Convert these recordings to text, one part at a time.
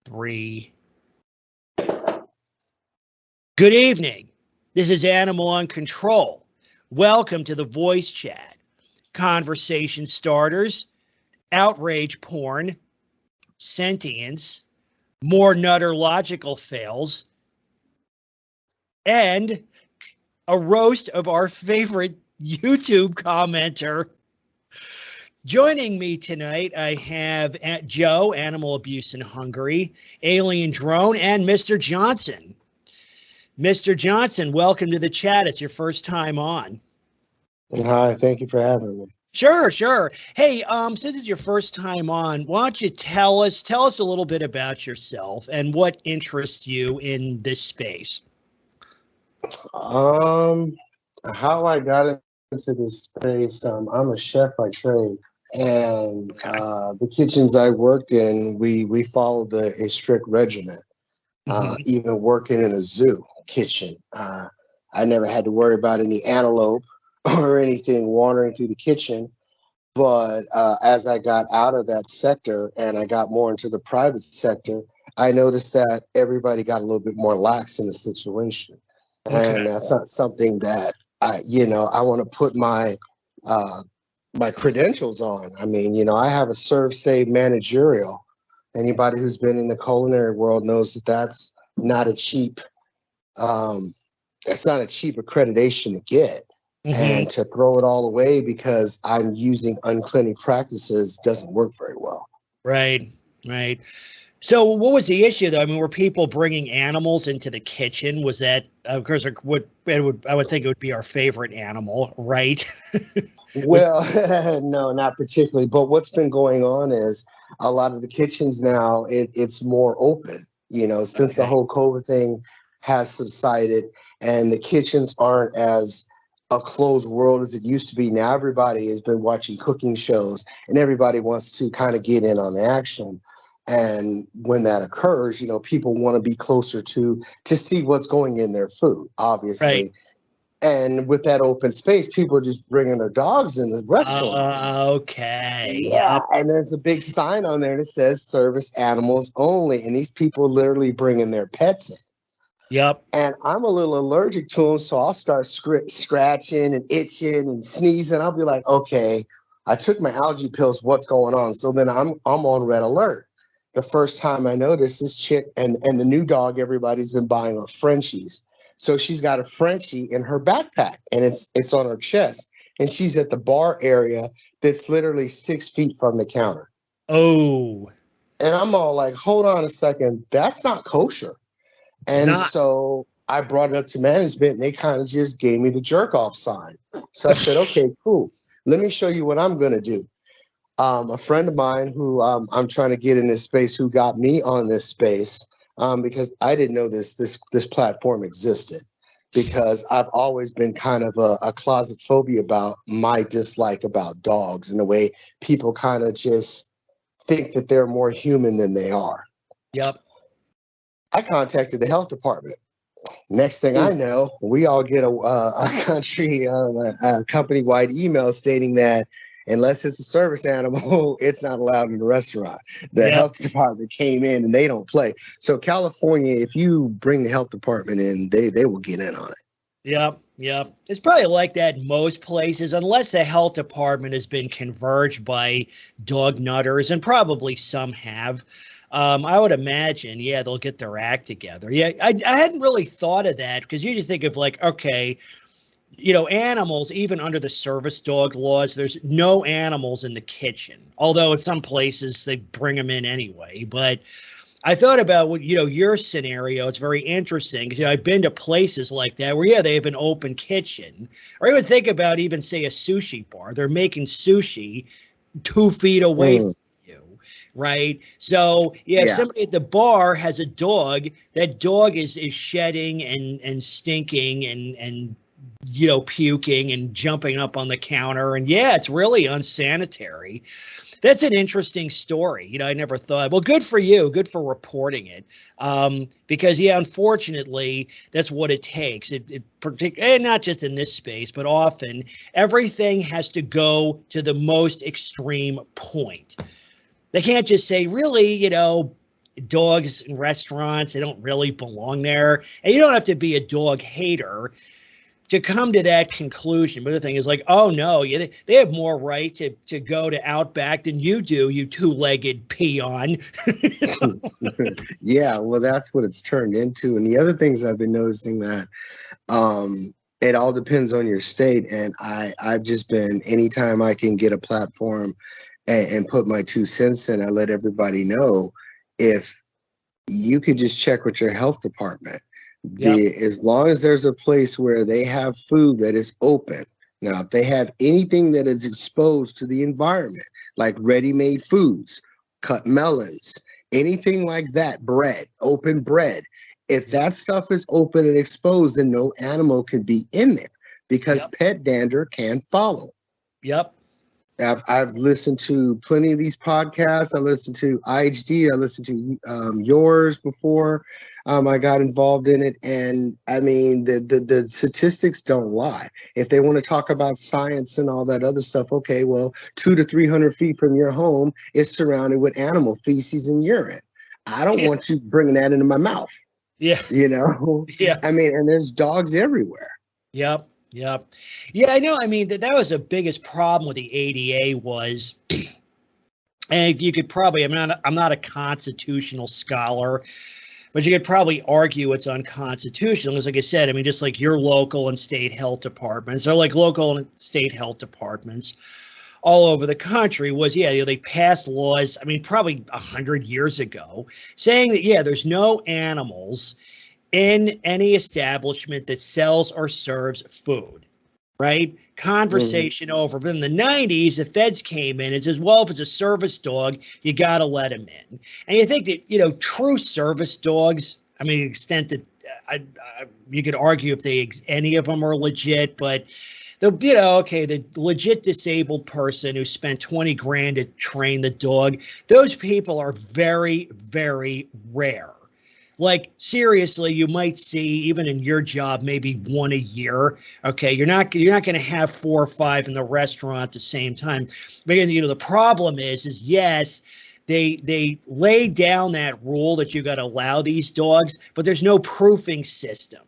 3. Good evening. This is Animal on Control. Welcome to the voice chat. Conversation starters, outrage porn, sentience, more nutter logical fails, and a roast of our favorite YouTube commenter. Joining me tonight, I have Joe, Animal Abuse in Hungary, Alien Drone, and Mr. Johnson. Mr. Johnson, welcome to the chat. It's your first time on. Hi, thank you for having me. Sure. Hey, since it's your first time on, why don't you tell us a little bit about yourself and what interests you in this space? How I got into this space, I'm a chef by trade, and the kitchens I worked in, we followed a strict regimen. Even working in a zoo kitchen, I never had to worry about any antelope or anything wandering through the kitchen. But as I got out of that sector and I got more into the private sector, I noticed that everybody got a little bit more lax in the situation. And that's not something that I want to put my credentials on. I mean, I have a serve, save, managerial. Anybody who's been in the culinary world knows that that's not a cheap accreditation to get. And to throw it all away because I'm using unclean practices doesn't work very well. Right. So what was the issue, though? I mean, were people bringing animals into the kitchen? Was that, of course, I would think it would be our favorite animal, right? Well, no, not particularly. But what's been going on is a lot of the kitchens now, it's more open, since the whole COVID thing has subsided and the kitchens aren't as a closed world as it used to be. Now everybody has been watching cooking shows and everybody wants to kind of get in on the action. And when that occurs, people want to be closer to see what's going in their food, obviously. Right. And with that open space, people are just bringing their dogs in the restaurant. Okay. Yeah. And there's a big sign on there that says service animals only. And these people are literally bringing their pets in. Yep. And I'm a little allergic to them, so I'll start scratching and itching and sneezing. I'll be like, okay, I took my allergy pills. What's going on? So then I'm on red alert. The first time I noticed this chick and the new dog everybody's been buying are Frenchies. So she's got a Frenchie in her backpack, and it's on her chest. And she's at the bar area that's literally 6 feet from the counter. Oh. And I'm all like, hold on a second. That's not kosher. And so I brought it up to management and they kind of just gave me the jerk off sign. So I said, okay, cool. Let me show you what I'm going to do. A friend of mine who I'm trying to get in this space, who got me on this space, because I didn't know this platform existed, because I've always been kind of a closet phobia about my dislike about dogs and the way people kind of just think that they're more human than they are. Yep. I contacted the health department. Next thing I know, we all get a company-wide email stating that unless it's a service animal, it's not allowed in the restaurant. The health department came in and they don't play. So California, if you bring the health department in, they will get in on it. Yep. It's probably like that in most places, unless the health department has been converged by dog nutters, and probably some have. I would imagine, they'll get their act together. Yeah, I hadn't really thought of that, because you just think of like, okay, animals, even under the service dog laws, there's no animals in the kitchen. Although in some places they bring them in anyway. But I thought about your scenario. It's very interesting, because I've been to places like that where they have an open kitchen. Or even think about say a sushi bar. They're making sushi 2 feet away from you, right? So if somebody at the bar has a dog, that dog is shedding and stinking and puking and jumping up on the counter, and it's really unsanitary. That's an interesting story. I never thought. Well, good for you. Good for reporting it. Because unfortunately, that's what it takes. And not just in this space, but often everything has to go to the most extreme point. They can't just say, really, dogs in restaurants, they don't really belong there. And you don't have to be a dog hater to come to that conclusion. But the thing is like, oh no, yeah, they have more right to go to Outback than you do, you two-legged peon. Yeah, well, that's what it's turned into. And the other things I've been noticing that it all depends on your state. And I've just been, anytime I can get a platform and put my 2 cents in, I let everybody know, if you could just check with your health department. As long as there's a place where they have food that is open. Now, if they have anything that is exposed to the environment, like ready-made foods, cut melons, anything like that, bread, open bread, if that stuff is open and exposed, then no animal could be in there, because pet dander can follow. Yep. I've listened to plenty of these podcasts. I listened to IHD. I listened to yours before I got involved in it. And I mean, the statistics don't lie. If they want to talk about science and all that other stuff, okay, well, 200 to 300 feet from your home is surrounded with animal feces and urine. I don't want you bringing that into my mouth. Yeah. You know? Yeah. I mean, and there's dogs everywhere. Yep. Yep. Yeah, I know. I mean, that was the biggest problem with the ADA was, and you could probably, I'm not a constitutional scholar, but you could probably argue it's unconstitutional. Because like I said, I mean, just like your local and state health departments, or like local and state health departments all over the country was, they passed laws, I mean, probably 100 years ago, saying that, there's no animals in any establishment that sells or serves food, right? Conversation over. But in the 90s, the feds came in and says, well, if it's a service dog, you got to let them in. And you think that, true service dogs, I mean, to the extent that you could argue if any of them are legit, but the legit disabled person who spent 20 grand to train the dog, those people are very, very rare. Like, seriously, you might see, even in your job, maybe one a year. Okay, you're not going to have 4 or 5 in the restaurant at the same time. But again, the problem is yes, they lay down that rule that you got to allow these dogs, but there's no proofing system.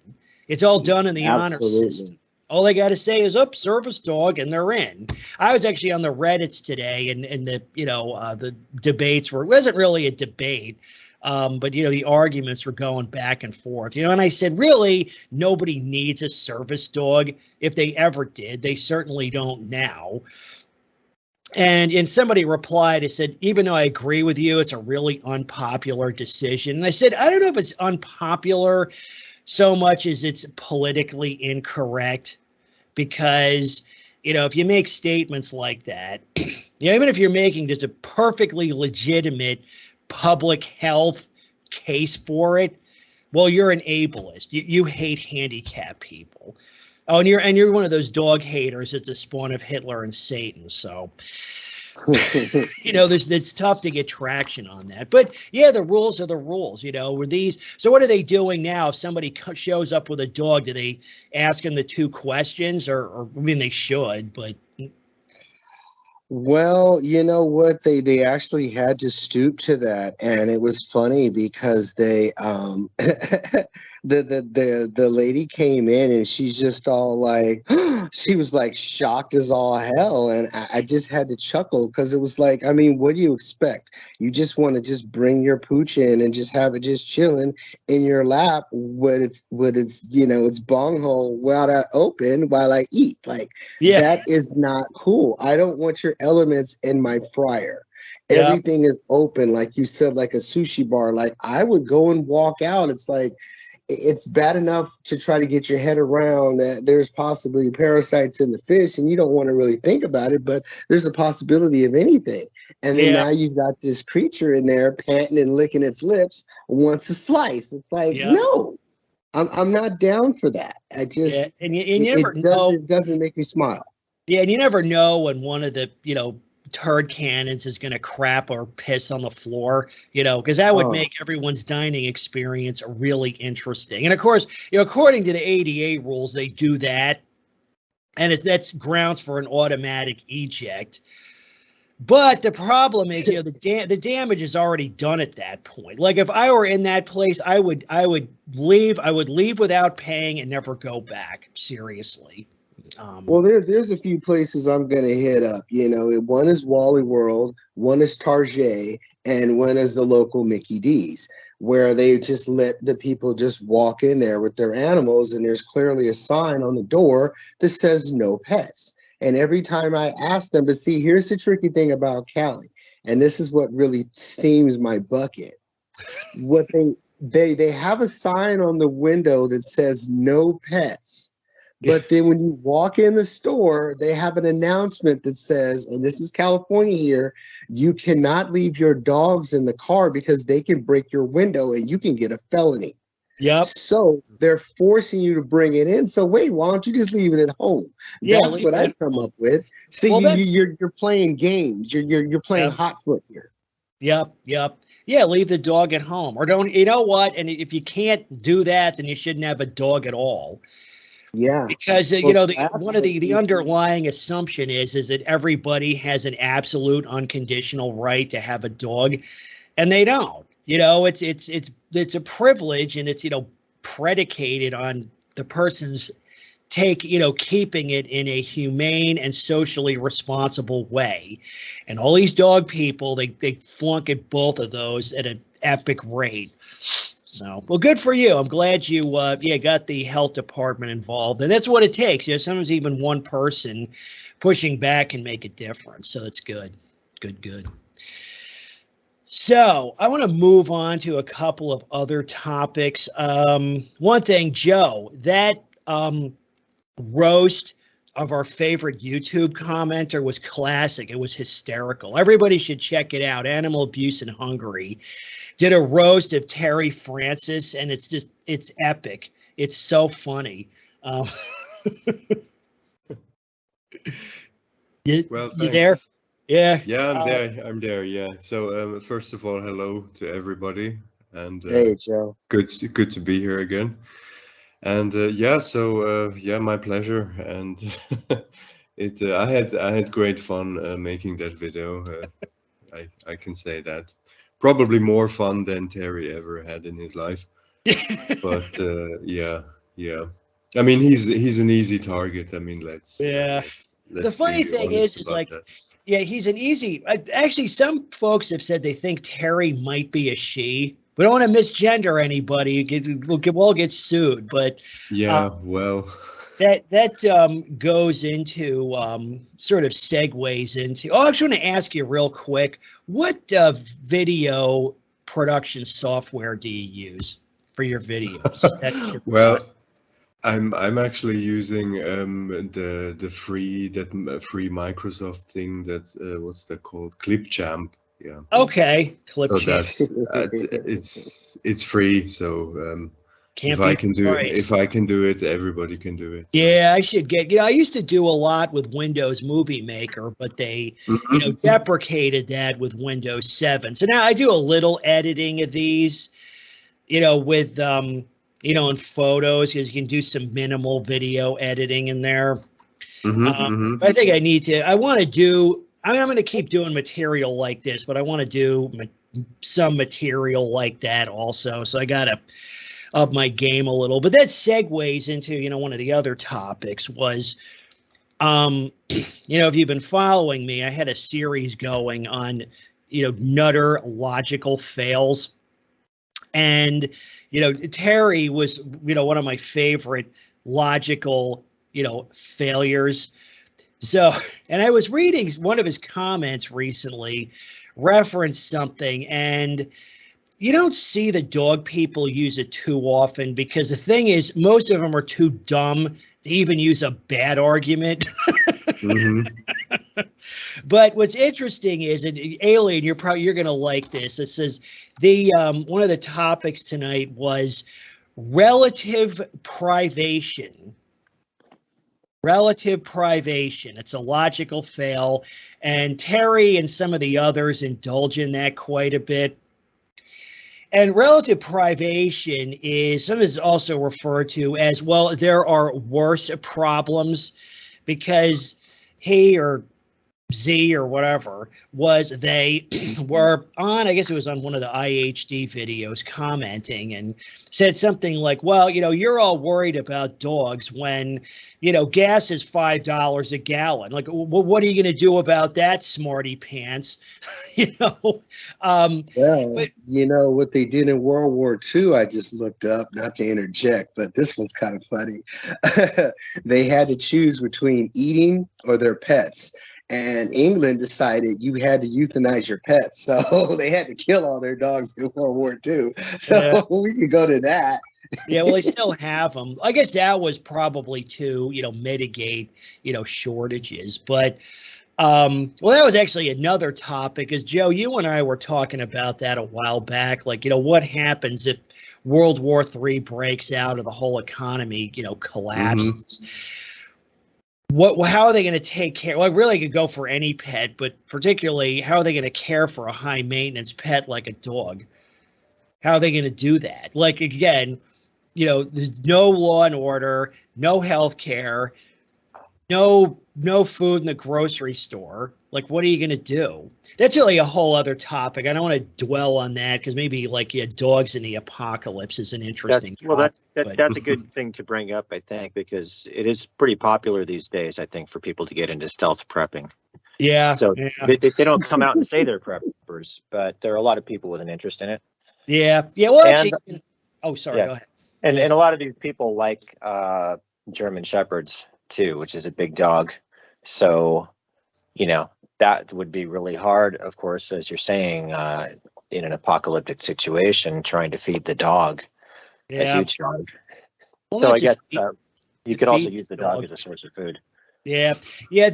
It's all done in the honor system. All they got to say is, service dog, and they're in. I was actually on the Reddits today, and the debates wasn't really a debate. But, the arguments were going back and forth, and I said, really, nobody needs a service dog. If they ever did, they certainly don't now. And somebody replied, I said, even though I agree with you, it's a really unpopular decision. And I said, I don't know if it's unpopular so much as it's politically incorrect, because, if you make statements like that, even if you're making just a perfectly legitimate public health case for it, well, you're an ableist. You hate handicapped people. Oh, and you're one of those dog haters that's a spawn of Hitler and Satan. So, it's tough to get traction on that. But the rules are the rules. With these. So what are they doing now? If somebody shows up with a dog, do they ask them the 2 questions, or I mean, they should, but. Well, you know what? They actually had to stoop to that, and it was funny because they the lady came in and she's just all like, she was like shocked as all hell, and I just had to chuckle because it was like, I mean, what do you expect? You just want to just bring your pooch in and just have it just chilling in your lap with its its bong hole while I open while I eat. Like, that is not cool. I don't want your elements in my fryer. Everything is open, like you said, like a sushi bar. Like, I would go and walk out. It's like, it's bad enough to try to get your head around that there's possibly parasites in the fish and you don't want to really think about it, but there's a possibility of anything. And then now you've got this creature in there panting and licking its lips, wants a slice. It's like, no, I'm not down for that. I just, and you never know. It doesn't make me smile. Yeah, and you never know when one of the, turd cannons is going to crap or piss on the floor, because that would make everyone's dining experience really interesting. And of course, according to the ADA rules, they do that, and that's grounds for an automatic eject. But the problem is, the damage is already done at that point. Like if I were in that place, I would leave. I would leave without paying and never go back. Seriously. Well, there's a few places I'm gonna hit up. One is Wally World, one is Target, and one is the local Mickey D's, where they just let the people just walk in there with their animals, and there's clearly a sign on the door that says no pets. And every time I ask them, but see, here's the tricky thing about Cali, and this is what really steams my bucket. What they have a sign on the window that says no pets, but then when you walk in the store, they have an announcement that says, and this is California here, you cannot leave your dogs in the car because they can break your window and you can get a felony. Yep. So they're forcing you to bring it in. So wait, why don't you just leave it at home? Yeah, that's what I've come up with. See, well, you're playing games. You're playing hot foot here. Yep. Yeah, leave the dog at home, or don't. You know what? And if you can't do that, then you shouldn't have a dog at all. Yeah, because one of the underlying assumption is that everybody has an absolute unconditional right to have a dog, and they don't. It's a privilege, and it's predicated on the person's keeping it in a humane and socially responsible way. And all these dog people, they flunk at both of those at an epic rate. So, well, good for you. I'm glad you got the health department involved, and that's what it takes. Sometimes even one person pushing back can make a difference. So it's good. Good. So I want to move on to a couple of other topics. One thing, Joe, that roast of our favorite YouTube commenter was classic. It was hysterical. Everybody should check it out. Animal Abuse in Hungary did a roast of Terry Francis, and it's epic. It's so funny. You there? Yeah. Yeah, I'm there. Yeah. So first of all, hello to everybody, and hey, Joe. Good to be here again. And my pleasure. And I had great fun making that video. I can say that. Probably more fun than Terry ever had in his life. But yeah. I mean, he's an easy target. I mean, let's the funny thing is like that. Yeah, he's an easy. Actually, some folks have said they think Terry might be a she. We don't want to misgender anybody. We'll get sued. But well, that goes into sort of segues into. Oh, I just want to ask you real quick: what video production software do you use for your videos? Well, I'm actually using the free Microsoft thing that's what's that called? Clipchamp. Yeah. Okay. Clipchamp. So it's free. So if I can do it, everybody can do it. So. Yeah, I should get. I used to do a lot with Windows Movie Maker, but they deprecated that with Windows 7. So now I do a little editing of these. With in photos, because you can do some minimal video editing in there. I think I want to do. I'm going to keep doing material like this, but I want to do some material like that also. So I got to up my game a little. But that segues into, one of the other topics was, if you've been following me, I had a series going on, nutter logical fails. And, Terry was, one of my favorite logical, failures. So, and I was reading one of his comments recently, referenced something, and you don't see the dog people use it too often because the thing is, most of them are too dumb to even use a bad argument. But what's interesting is, and Alien, you're going to like this. It says one of the topics tonight was relative privation. Relative privation. It's a logical fail, and Terry and some of the others indulge in that quite a bit. And relative privation is sometimes also referred to as, well, there are worse problems, because he or Z or whatever, was they were on, I guess it was on one of the IHD videos, commenting and said something like, well, you're all worried about dogs when, gas is $5 a gallon. Like, well, what are you going to do about that, smarty pants? Well, but what they did in World War II, I just looked up, not to interject, but this one's kind of funny. They had to choose between eating or their pets. And England decided you had to euthanize your pets. So they had to kill all their dogs in World War II. So we could go to that. Yeah, well, they still have them. I guess that was probably to, mitigate, shortages. But, well, that was actually another topic, because Joe, you and I were talking about that a while back. Like, what happens if World War III breaks out or the whole economy, collapses? Mm-hmm. How are they going to take care? Well, really could go for any pet, but particularly, how are they going to care for a high maintenance pet like a dog? How are they going to do that? Like, again, there's no law and order, no health care, no food in the grocery store. Like, what are you going to do? That's really a whole other topic. I don't want to dwell on that, because maybe dogs in the apocalypse is an interesting topic. That's a good thing to bring up, I think, because it is pretty popular these days, I think, for people to get into stealth prepping. Yeah. So they don't come out and say they're preppers, but there are a lot of people with an interest in it. Yeah. Yeah. Well, actually, go ahead. And a lot of these people like German Shepherds too, which is a big dog. So, that would be really hard, of course, as you're saying, in an apocalyptic situation, trying to feed the dog, a huge dog. Well, so I guess you could also use the dog as a source of food. Yeah. Yeah.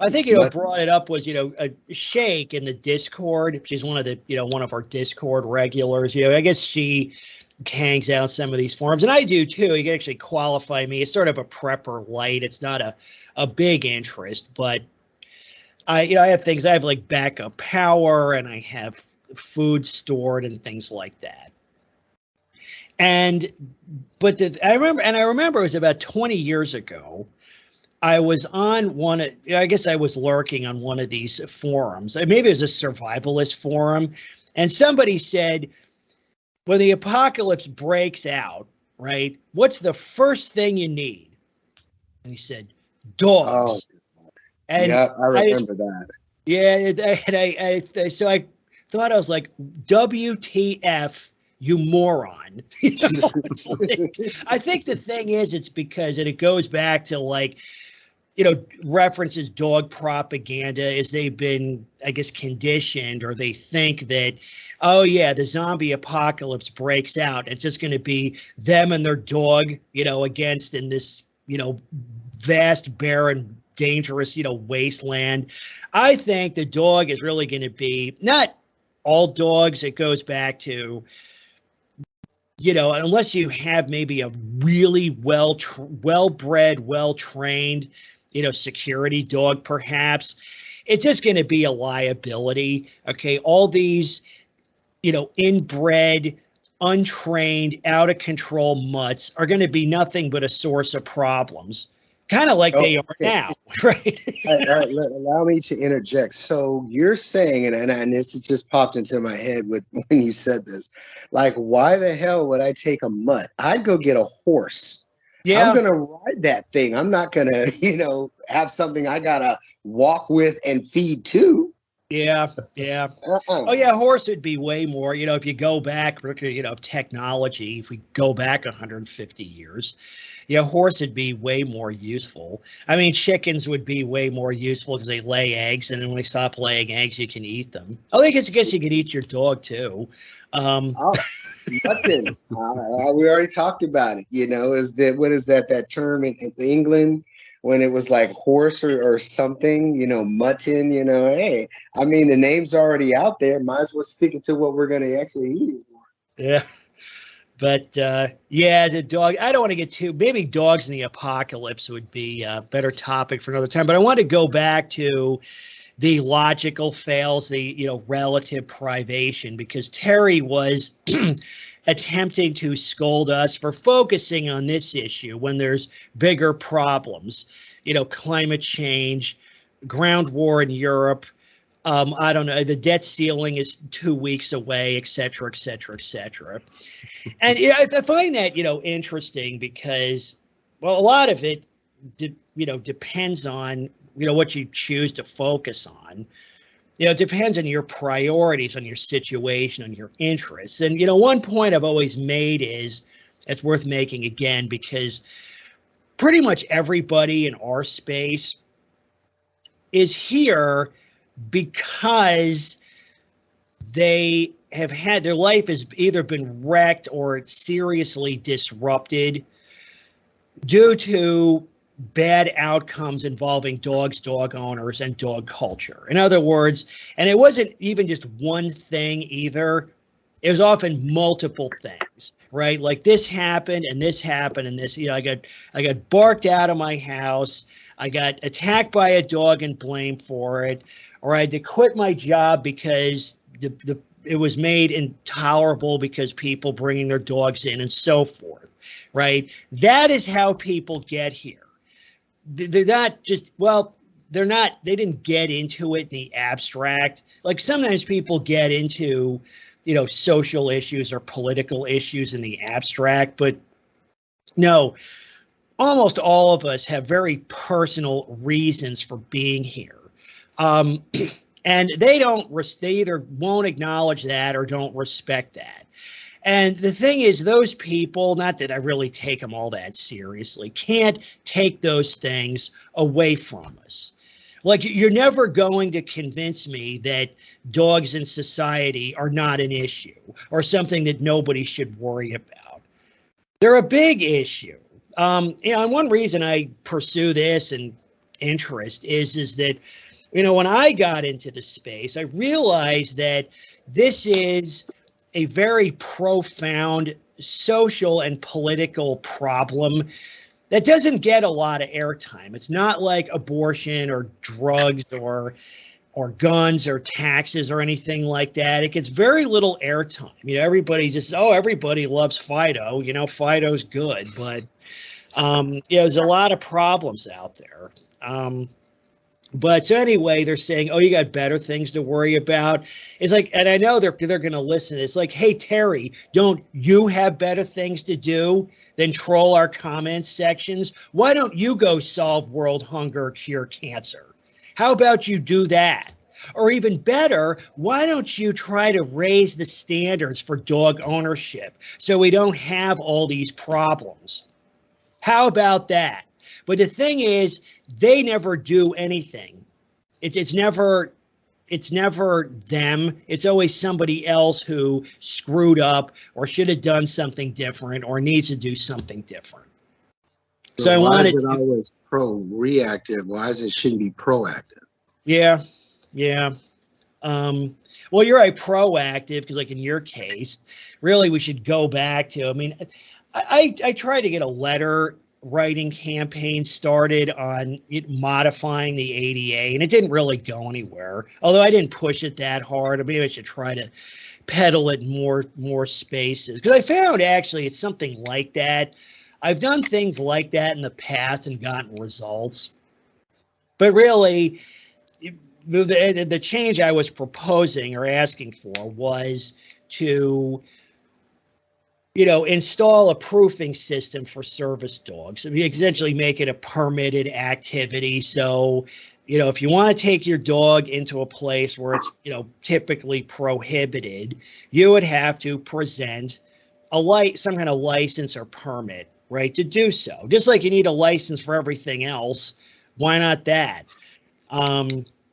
I think brought it up was a Shake in the Discord. She's one of our Discord regulars. I guess she hangs out some of these forums, and I do too. You can actually qualify me. It's sort of a prepper light. It's not a big interest, but I have things. I have like backup power, and I have food stored and things like that. But I remember it was about 20 years ago. I was on I guess I was lurking on one of these forums. Maybe it was a survivalist forum. And somebody said, when the apocalypse breaks out, right, what's the first thing you need? And he said, dogs. Oh, and yeah, I remember that. Yeah. And so I thought, I was like, WTF, you moron. It's like, I think the thing is, it's because, and it goes back to like, references dog propaganda, as they've been, I guess, conditioned, or they think that, oh yeah, the zombie apocalypse breaks out. It's just going to be them and their dog, against in this, vast, barren, dangerous, wasteland. I think the dog is really going to be, not all dogs. It goes back to, unless you have maybe a really well-bred, well-trained, security dog, perhaps, it's just going to be a liability. Okay. All these, inbred, untrained, out of control mutts are going to be nothing but a source of problems, kind of like they are now. Right. Allow me to interject. So you're saying, and this just popped into my head when you said this, like, why the hell would I take a mutt? I'd go get a horse. Yeah. I'm going to ride that thing. I'm not going to, have something I got to walk with and feed too. Yeah. Yeah. Oh yeah. Horse would be way more, if you go back, technology, if we go back 150 years, horse would be way more useful. I mean, chickens would be way more useful because they lay eggs, and then when they stop laying eggs, you can eat them. Oh, I guess you could eat your dog too. Mutton. We already talked about it. What is that term in England when it was like horse or something? Mutton. Hey, I mean, the name's already out there. Might as well stick it to what we're going to actually eat it for. Yeah. But the dog. I don't want to get too. Maybe dogs in the apocalypse would be a better topic for another time. But I want to go back to the logical fails, the relative privation, because Terry was attempting to scold us for focusing on this issue when there's bigger problems. climate change, ground war in Europe. I don't know. The debt ceiling is 2 weeks away, et cetera, et cetera, et cetera. And I find that, interesting because, well, a lot of it, depends on, what you choose to focus on. It depends on your priorities, on your situation, on your interests. And, one point I've always made is, it's worth making again, because pretty much everybody in our space is here because they have had, their life has either been wrecked or seriously disrupted due to bad outcomes involving dogs, dog owners, and dog culture. In other words, and it wasn't even just one thing either. It was often multiple things, right? Like this happened and this happened and this, I got barked out of my house. I got attacked by a dog and blamed for it, or I had to quit my job because it was made intolerable because people bringing their dogs in and so forth, right? That is how people get here. They're not just, well, they didn't get into it in the abstract. Like sometimes people get into, social issues or political issues in the abstract, but no, almost all of us have very personal reasons for being here. And they either won't acknowledge that or don't respect that. And the thing is, those people, not that I really take them all that seriously, can't take those things away from us. Like, you're never going to convince me that dogs in society are not an issue or something that nobody should worry about. They're a big issue. And one reason I pursue this and interest is that, when I got into the space, I realized that this is a very profound social and political problem that doesn't get a lot of airtime. It's not like abortion or drugs or guns or taxes or anything like that. It gets very little airtime. Everybody just, everybody loves Fido. Fido's good, but there's a lot of problems out there. But so anyway, they're saying, you got better things to worry about. It's like, and I know they're going to listen. It's like, hey, Terry, don't you have better things to do than troll our comments sections? Why don't you go solve world hunger or cure cancer? How about you do that? Or even better, why don't you try to raise the standards for dog ownership so we don't have all these problems? How about that? But the thing is, they never do anything. It's never them. It's always somebody else who screwed up or should have done something different or needs to do something different. So I wanted to always pro-reactive. Why is it shouldn't be proactive? Yeah. Well, you're right, proactive, because like in your case, really we should go back to, I tried to get a letter writing campaign started on modifying the ADA, and it didn't really go anywhere. Although I didn't push it that hard. Maybe I should try to pedal it more spaces, because I found actually it's something like that. I've done things like that in the past and gotten results, but really the change I was proposing or asking for was to install a proofing system for service dogs. We essentially make it a permitted activity. So, if you want to take your dog into a place where it's, typically prohibited, you would have to present some kind of license or permit, right, to do so. Just like you need a license for everything else. Why not that?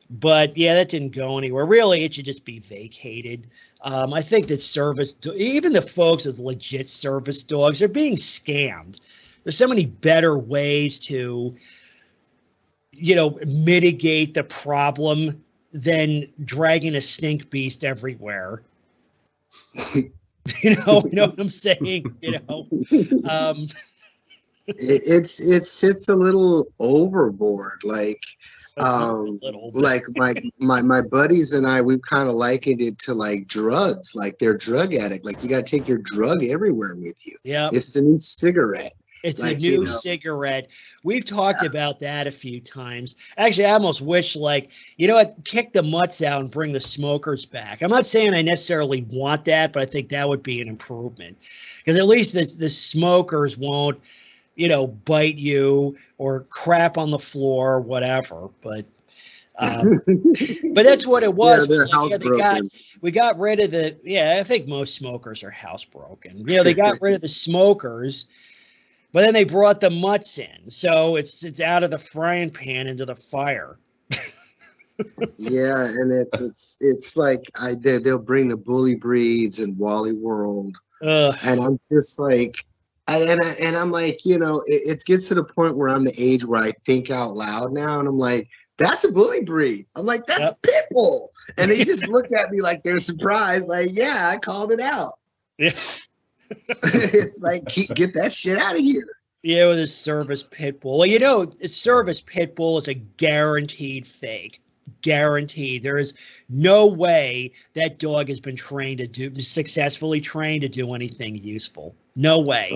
But yeah, that didn't go anywhere. Really, it should just be vacated. I think that even the folks with legit service dogs are being scammed. There's so many better ways to, mitigate the problem than dragging a stink beast everywhere. You know what I'm saying? It's a little overboard. Like my buddies and I, we've kind of likened it to like drugs. Like they're drug addict. Like you got to take your drug everywhere with you. Yeah, it's the new cigarette. It's like, a new cigarette. We've talked about that a few times. Actually, I almost wish, like, you know what, kick the mutts out and bring the smokers back. I'm not saying I necessarily want that, but I think that would be an improvement. Because at least the smokers won't, you know, bite you or crap on the floor or whatever. But that's what it was. Yeah, they're Was like, housebroken. we got rid of the, I think most smokers are housebroken. You know, they got rid of the smokers, but then they brought the mutts in. So it's out of the frying pan into the fire. Yeah, and it's like they'll bring the bully breeds and Wally World, and I'm just like, and I'm like, you know, it gets to the point where I'm the age where I think out loud now, and I'm like, that's a bully breed. I'm like, that's a pit bull, and they just look at me like they're surprised, like, yeah, I called it out. Yeah. It's like, get that shit out of here. Yeah, with a service pit bull. Well, you know, a service pit bull is a guaranteed fake. Guaranteed. There is no way that dog has been successfully trained to do anything useful. No way.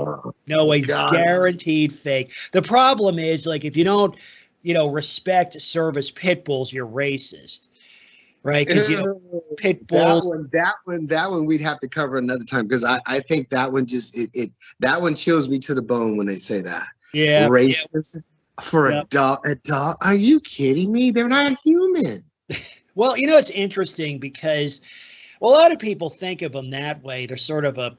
No way. God. Guaranteed fake. The problem is, like, if you don't, you know, respect service pit bulls, you're racist. Right? Because, you know, pit bulls. That one we'd have to cover another time, because I think that one just that one chills me to the bone when they say that. Yeah. Racist. For a dog, are you kidding me? They're not human. Well, you know, it's interesting because, well, a lot of people think of them that way. They're sort of a,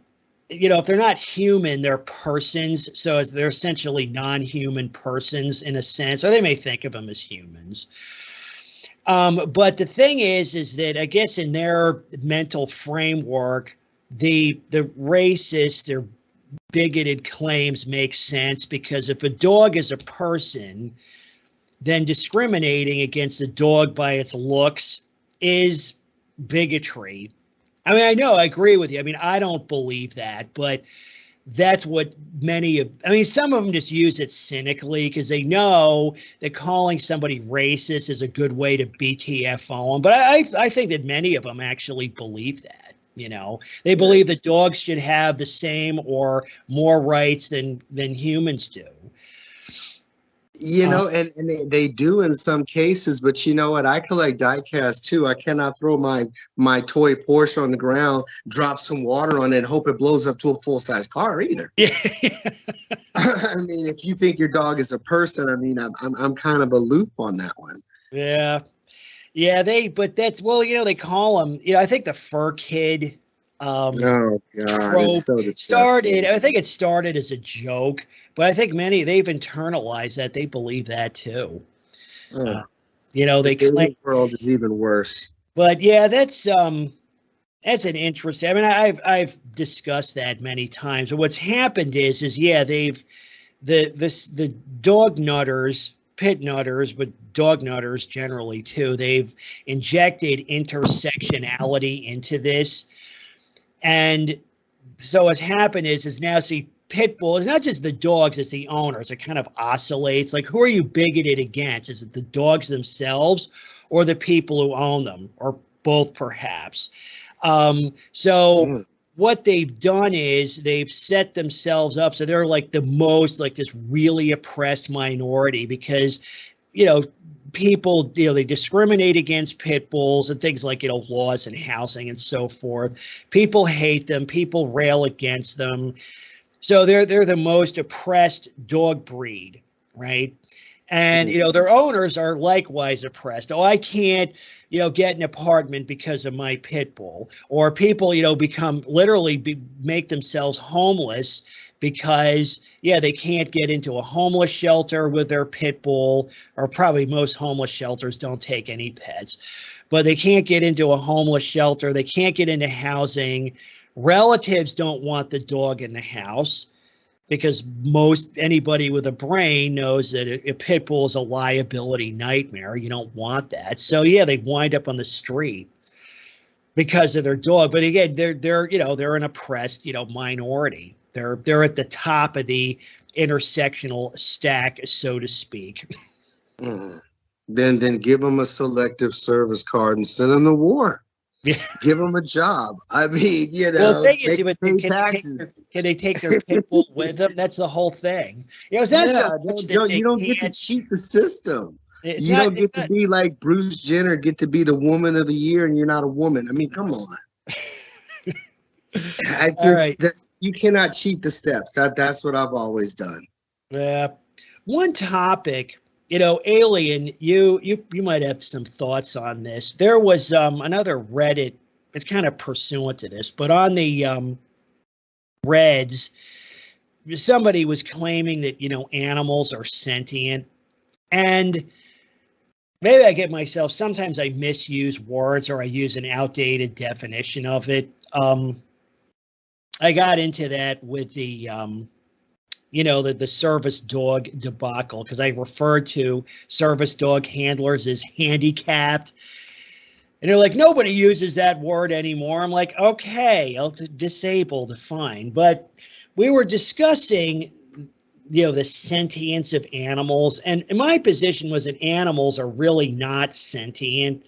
you know, if they're not human, they're persons. So they're essentially non-human persons in a sense, or they may think of them as humans. But the thing is that I guess in their mental framework, the racist, their bigoted claims make sense, because if a dog is a person, then discriminating against a dog by its looks is bigotry. I mean, I agree with you. I mean, I don't believe that, but that's what some of them just use it cynically because they know that calling somebody racist is a good way to BTFO them. But I think that many of them actually believe that. You know, they believe that dogs should have the same or more rights than humans do. You know, and they do in some cases, but you know what? I collect diecast too. I cannot throw my toy Porsche on the ground, drop some water on it, and hope it blows up to a full-size car either. Yeah. I mean, if you think your dog is a person, I mean, I'm kind of aloof on that one. Yeah. Yeah, but that's, well, you know, they call them, you know, I think the fur kid oh God, it's so started, I think it started as a joke, but I think they've internalized that. They believe that too. You know, they claim the world is even worse. But yeah, that's an interesting, I mean, I've discussed that many times. But what's happened is yeah, they've the dog nutters, pit nutters, but dog nutters generally too, they've injected intersectionality into this. And so what's happened is now, see, pit bull is not just the dogs, it's the owners. It kind of oscillates. Like, who are you bigoted against? Is it the dogs themselves or the people who own them, or both perhaps? What they've done is they've set themselves up so they're like the most, like, this really oppressed minority, because, you know, people, you know, they discriminate against pit bulls and things like, you know, laws and housing and so forth. People hate them. People rail against them. So they're the most oppressed dog breed, right? And, you know, their owners are likewise oppressed. Oh, I can't, you know, get an apartment because of my pit bull. Or people, you know, make themselves homeless because, yeah, they can't get into a homeless shelter with their pit bull, or probably most homeless shelters don't take any pets, but they can't get into a homeless shelter. They can't get into housing. Relatives don't want the dog in the house, because anybody with a brain knows that a pit bull is a liability nightmare. You don't want that. So yeah, they wind up on the street because of their dog. But again, they're an oppressed, you know, minority. They're at the top of the intersectional stack, so to speak. Then give them a selective service card and send them to war. Yeah. Give them a job. I mean, Well, the thing is, they but pay can taxes. they take their pit bull with them? That's the whole thing. It's not Yeah, so much that they you don't get to can't. cheat the system. It's You not. don't It's get to not. be like Bruce Jenner, get to be the woman of the year, and you're not a woman. I mean, come on. All right. You cannot cheat the steps. That's what I've always done. One topic, Alien. You might have some thoughts on this. There was another Reddit. It's kind of pursuant to this, but on the Reds, somebody was claiming that animals are sentient, and maybe I get myself. Sometimes I misuse words or I use an outdated definition of it. I got into that with the the service dog debacle, because I referred to service dog handlers as handicapped. And they're like, nobody uses that word anymore. I'm like, okay, disabled, fine. But we were discussing, the sentience of animals. And my position was that animals are really not sentient.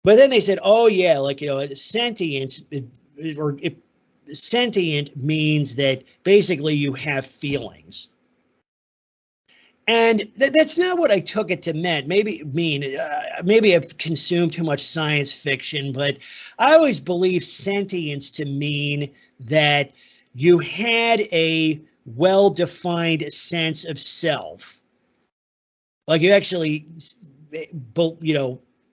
But then they said, oh, yeah, like, sentience, sentient means that basically you have feelings. And that's not what I took it to maybe I've consumed too much science fiction, but I always believe sentience to mean that you had a well-defined sense of self. Like you actually,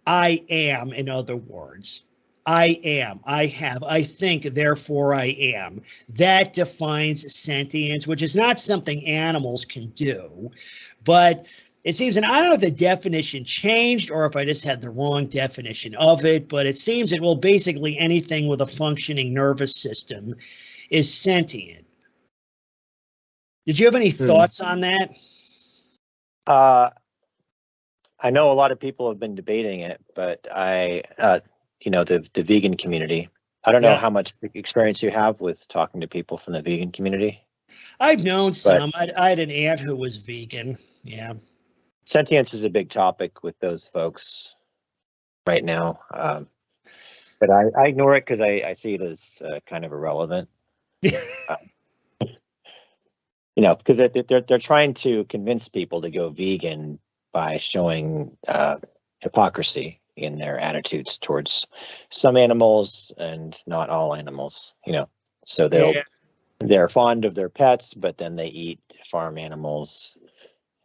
I am, in other words. I am, I have, I think, therefore I am. That defines sentience, which is not something animals can do. But it seems, and I don't know if the definition changed or if I just had the wrong definition of it, but it seems that, well, basically anything with a functioning nervous system is sentient. Did you have any thoughts on that? I know a lot of people have been debating it, but the vegan community. I don't know how much experience you have with talking to people from the vegan community. I've known some. I had an aunt who was vegan. Yeah. Sentience is a big topic with those folks right now. But I ignore it because I see it as kind of irrelevant. Because they're trying to convince people to go vegan by showing hypocrisy in their attitudes towards some animals and not all animals. So they're fond of their pets, but then they eat farm animals,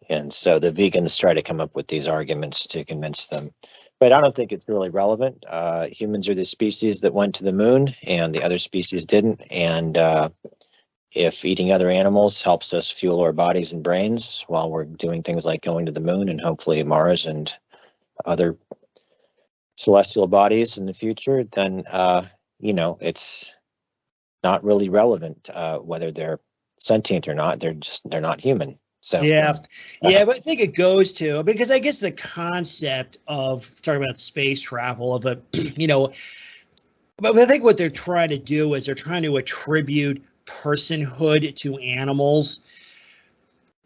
and so the vegans try to come up with these arguments to convince them. But I don't think it's really relevant. Humans are the species that went to the moon, and the other species didn't. And if eating other animals helps us fuel our bodies and brains while we're doing things like going to the moon and hopefully Mars and other celestial bodies in the future, then it's not really relevant whether they're sentient or not. They're not human. So but I think it goes to, because I guess the concept of talking about space travel of but I think what they're trying to do is they're trying to attribute personhood to animals.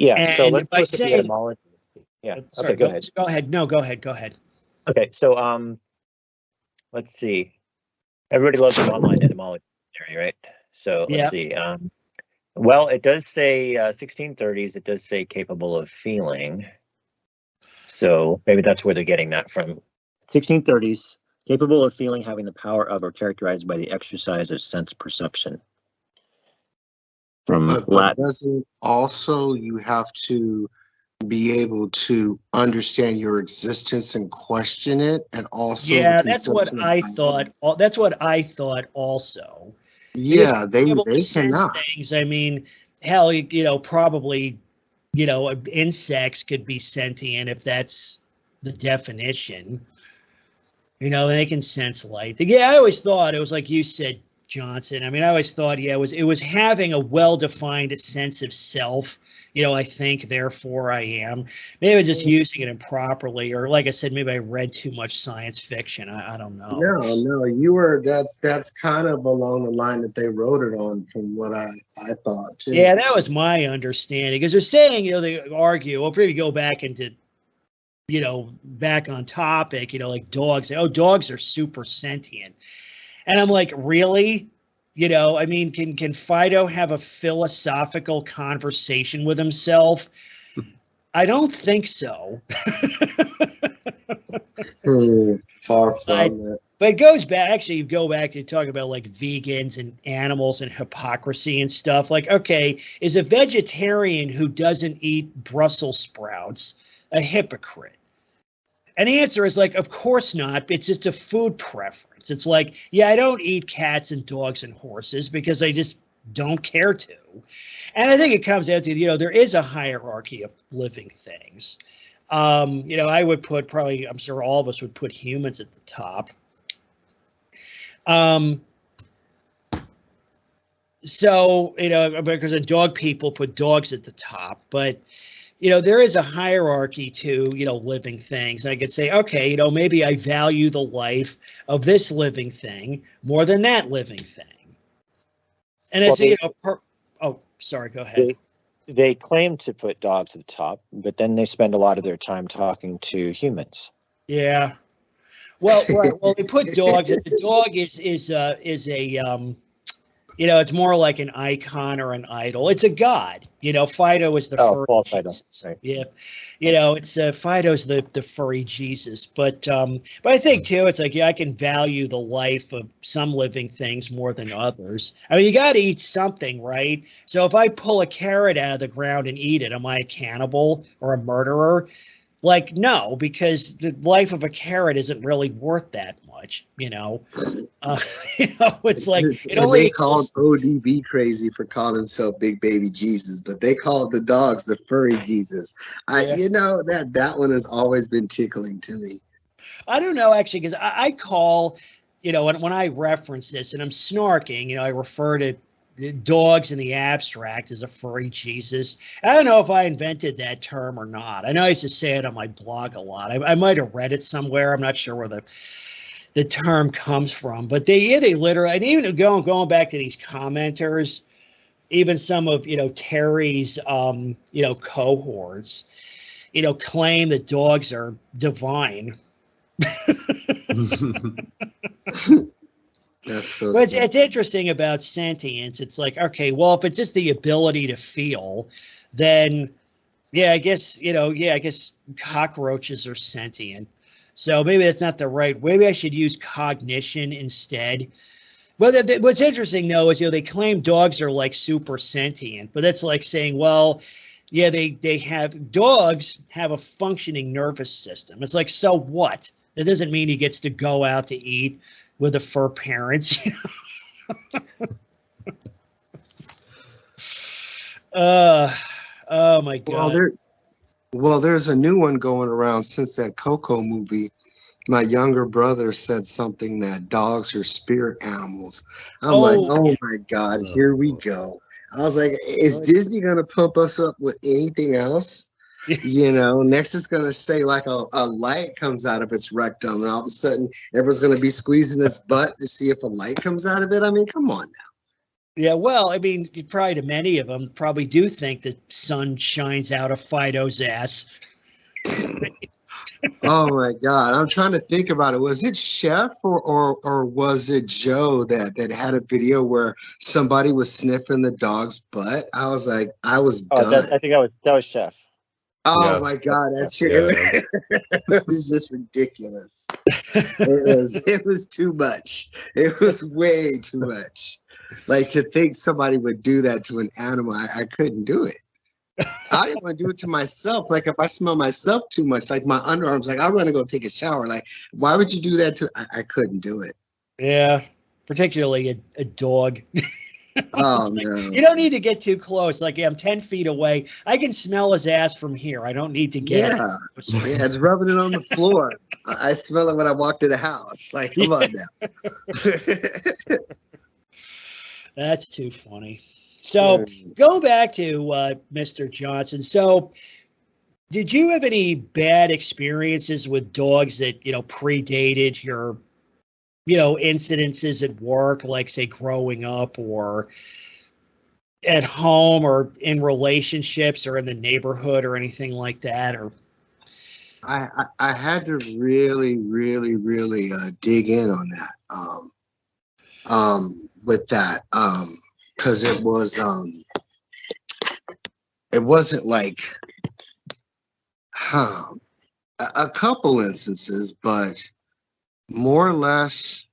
Yeah. And so let's by look saying, at the etymology. Yeah. Sorry, okay. Go ahead. Go ahead. No, go ahead. Go ahead. Okay. So let's see. Everybody loves an online etymology dictionary, right? So let's see. Well, it does say 1630s. It does say capable of feeling. So maybe that's where they're getting that from. 1630s, capable of feeling, having the power of, or characterized by the exercise of sense perception. From Latin. Doesn't also you have to be able to understand your existence and question it, and also that's what I thought. That's what I thought also. Yeah, they sense cannot. Things. I mean, hell, probably, insects could be sentient if that's the definition. They can sense light. Yeah, I always thought it was like you said, Johnson. I mean, I always thought, it was having a well-defined sense of self. I think, therefore I am. Maybe just using it improperly, or like I said, maybe I read too much science fiction. I don't know. No, you were. That's kind of along the line that they wrote it on, from what I thought too. Yeah, that was my understanding. Because they're saying, they argue. We'll probably go back into back on topic, like dogs. Oh, dogs are super sentient. And I'm like, really? I mean, can Fido have a philosophical conversation with himself? I don't think so. Far from it. But it goes back, actually, you go back to talk about like vegans and animals and hypocrisy and stuff. Like, okay, is a vegetarian who doesn't eat Brussels sprouts a hypocrite? And the answer is like, of course not. It's just a food preference. It's like, yeah, I don't eat cats and dogs and horses because I just don't care to. And I think it comes down to, there is a hierarchy of living things. I would put probably, I'm sure all of us would put humans at the top. So, because the dog people put dogs at the top, but, there is a hierarchy to, living things. I could say, okay, maybe I value the life of this living thing more than that living thing. And it's, oh, sorry, go ahead. They claim to put dogs at the top, but then they spend a lot of their time talking to humans. Yeah. Well, they put dogs. The dog is a it's more like an icon or an idol. It's a god. Fido is the furry Jesus. Right. Yeah. It's Fido's the furry Jesus. But I think too, it's like, I can value the life of some living things more than others. I mean, you got to eat something, right? So if I pull a carrot out of the ground and eat it, am I a cannibal or a murderer? Like, no, because the life of a carrot isn't really worth that much, it's like it only they called ODB crazy for calling himself Big Baby Jesus, but they called the dogs the furry Jesus. That one has always been tickling to me. I don't know, actually, because I call, when I reference this and I'm snarking, I refer to dogs in the abstract as a furry Jesus. I don't know if I invented that term or not. I know I used to say it on my blog a lot. I might have read it somewhere. I'm not sure where the term comes from, but they literally, and even going back to these commenters, even some of Terry's cohorts, claim that dogs are divine. That's so but it's interesting about sentience. It's like, okay, well, if it's just the ability to feel, then I guess cockroaches are sentient. So maybe that's not the right. Maybe I should use cognition instead. But what's interesting though is they claim dogs are like super sentient, but that's like saying, well, yeah, dogs have a functioning nervous system. It's like, so what? That doesn't mean he gets to go out to eat with the fur parents. Oh my God. Well, there's a new one going around since that Coco movie. My younger brother said something that dogs are spirit animals. I'm like, oh my God, here we go. I was like, is Disney going to pump us up with anything else? Next it's going to say like a light comes out of its rectum, and all of a sudden everyone's going to be squeezing its butt to see if a light comes out of it. I mean, come on now. Yeah, well, I mean, probably to many of them probably do think the sun shines out of Fido's ass. Oh my God, I'm trying to think about it. Was it Chef or was it Joe that had a video where somebody was sniffing the dog's butt? I was like, I was done. I think that was Chef. Oh my God, that's it was just ridiculous. It was too much. It was way too much. Like, to think somebody would do that to an animal, I couldn't do it. I didn't want to do it to myself. Like, if I smell myself too much, like my underarms, like I want to go take a shower. Like, why would you do that to? I couldn't do it. Yeah, particularly a dog. Oh like, no! You don't need to get too close. Like, I'm 10 feet away. I can smell his ass from here. I don't need to get. Yeah, it's rubbing it on the floor. I smell it when I walk to the house. Like, come on now. That's too funny. So going back to Mr. Johnson. So did you have any bad experiences with dogs that, predated your, incidences at work, like say growing up or at home or in relationships or in the neighborhood or anything like that? Or I had to really, really, really dig in on that. With that, because it wasn't like, a couple instances, but more or less,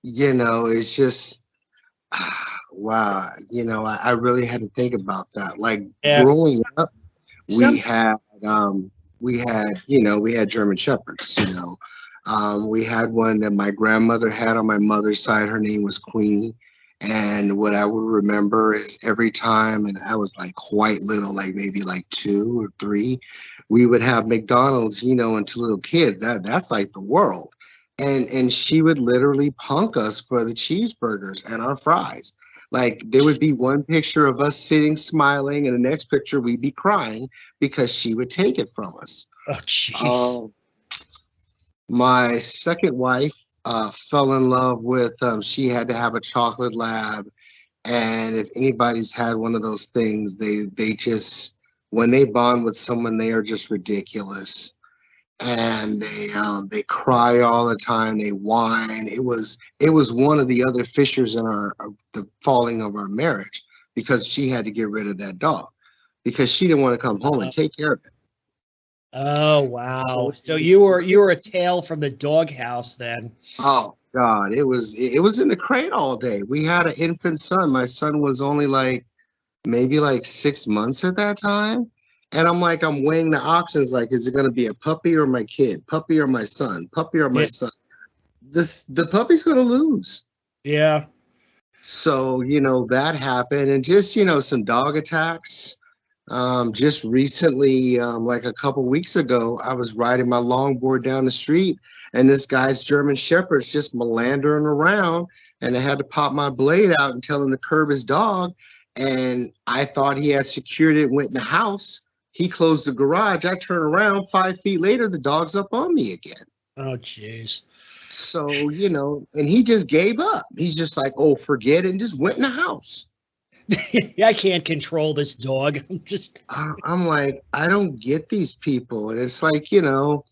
it's just, wow, I really had to think about that. Like Yeah. growing up, Some- we had German Shepherds, we had one that my grandmother had on my mother's side. Her name was Queenie. And what I would remember is every time, and I was like quite little, like maybe like 2 or 3, we would have McDonald's, and to little kids, that's like the world. And she would literally punk us for the cheeseburgers and our fries. Like there would be one picture of us sitting smiling, and the next picture we'd be crying because she would take it from us. Oh, jeez. My second wife fell in love with, she had to have a chocolate lab. And if anybody's had one of those things, they just, when they bond with someone, they are just ridiculous. And they cry all the time. They whine. It was one of the other fissures in the falling of our marriage, because she had to get rid of that dog because she didn't want to come home and take care of it. Oh, wow. So you were a tale from the doghouse then. Oh God, it was in the crate all day. We had an infant son. My son was only maybe 6 months at that time. And I'm weighing the options, is it going to be a puppy or my kid? Puppy or my son? Puppy or my son? The puppy's going to lose. Yeah. So, that happened. And just, some dog attacks. Just recently, a couple weeks ago, I was riding my longboard down the street, and this guy's German Shepherd's just meandering around, and I had to pop my blade out and tell him to curb his dog. And I thought he had secured it and went in the house. He closed the garage. I turn around, 5 feet later, the dog's up on me again. Oh, jeez. So, and he just gave up. He's just like, oh, forget it, and just went in the house. I can't control this dog. I'm like, I don't get these people. And it's like the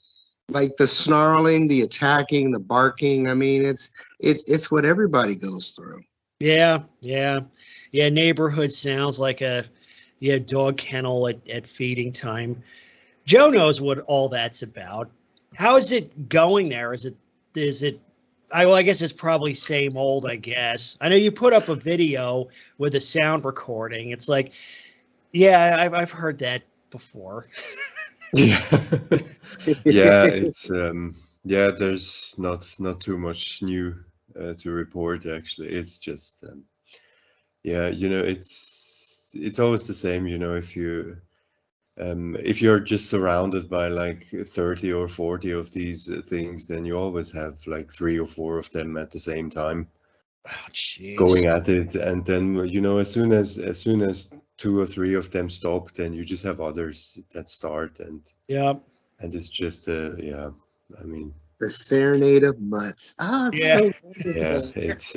snarling, the attacking, the barking. I mean, it's what everybody goes through. Yeah. Neighborhood sounds like a dog kennel at feeding time. Joe knows what all that's about. How is it going there? Is it I guess it's probably same old, I guess. I know you put up a video with a sound recording. It's like, yeah, I've heard that before. Yeah. It's there's not too much new to report, actually. It's just it's always the same, if you're just surrounded by 30 or 40 of these things, then you always have 3 or 4 of them at the same time. Oh, jeez. Going at it. And then as soon as 2 or 3 of them stop, then you just have others that start, and it's just I mean, the serenade of mutts. Yeah. It's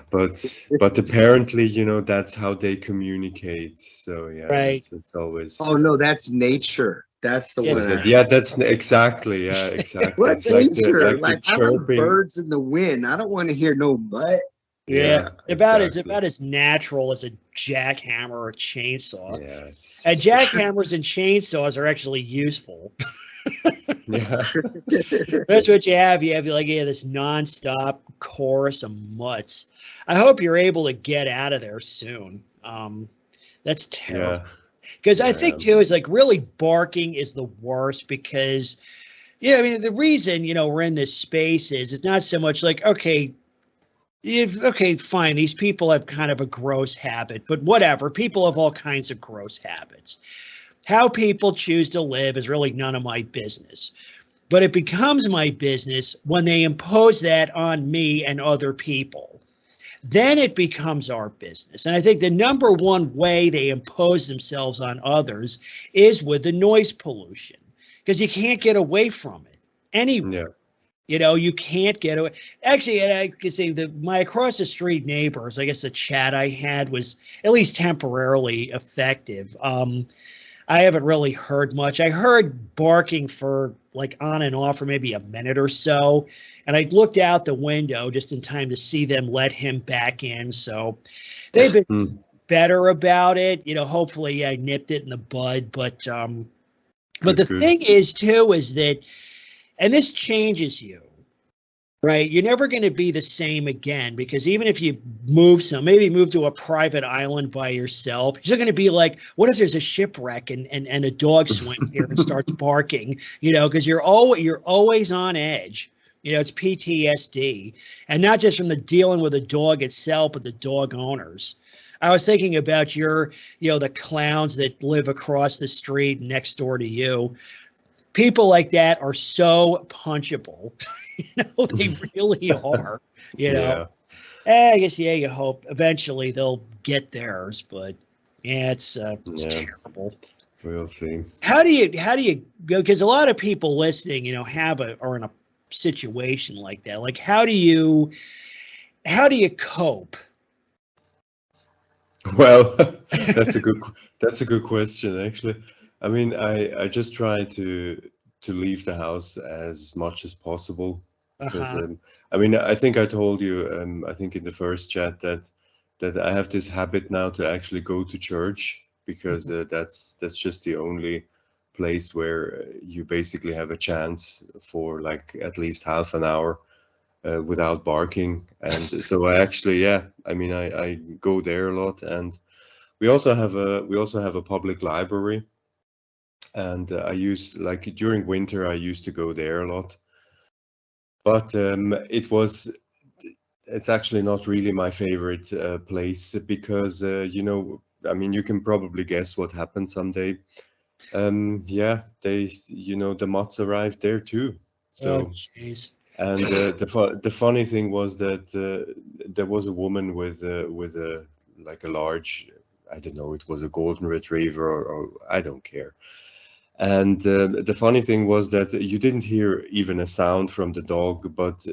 but apparently that's how they communicate. So right. It's always. Oh no, that's nature. That's the one. That's exactly. What's it's nature? Like I like birds in the wind. I don't want to hear no mutt. Yeah, about as natural as a jackhammer or a chainsaw. Yeah, and jackhammers and chainsaws are actually useful. Yeah, that's what you have. You have this nonstop chorus of mutts. I hope you're able to get out of there soon. That's terrible. Because I think too is really barking is the worst, because I mean the reason we're in this space is it's not so much okay, fine, these people have kind of a gross habit, but whatever. People have all kinds of gross habits. How people choose to live is really none of my business. But it becomes my business when they impose that on me and other people. Then it becomes our business. And I think the number one way they impose themselves on others is with the noise pollution, because you can't get away from it anywhere. Yeah. You can't get away. Actually, and I could say that my across the street neighbors, I guess the chat I had was at least temporarily effective. I haven't really heard much. I heard barking for like on and off for maybe a minute or so. And I looked out the window just in time to see them let him back in. So they've been better about it. You know, hopefully I nipped it in the bud. But the thing is, too, is that, and this changes you. Right. You're never going to be the same again, because even if you maybe move to a private island by yourself, you're going to be like, what if there's a shipwreck and a dog swims here and starts barking, you know, because you're always on edge. You know, it's PTSD, and not just from the dealing with the dog itself, but the dog owners. I was thinking about the clowns that live across the street next door to you. People like that are so punchable. You know, they really are. You know, I guess you hope eventually they'll get theirs, but it's terrible. We'll see. How do you go? Because a lot of people listening, you know, are in a situation like that. Like, how do you cope? Well, that's a good question, actually. I mean, I just try to leave the house as much as possible, because I mean, I think I told you, I think in the first chat that I have this habit now to actually go to church, because that's just the only place where you basically have a chance for like at least half an hour without barking. And so I actually, I mean, I go there a lot, and we also have a public library. And I use, like, during winter, I used to go there a lot. But it's actually not really my favorite place, because, you know, I mean, you can probably guess what happened someday. The Mutts arrived there too. So, and the funny thing was that there was a woman with a like a large, I don't know, it was a golden retriever or I don't care. And the funny thing was that you didn't hear even a sound from the dog, but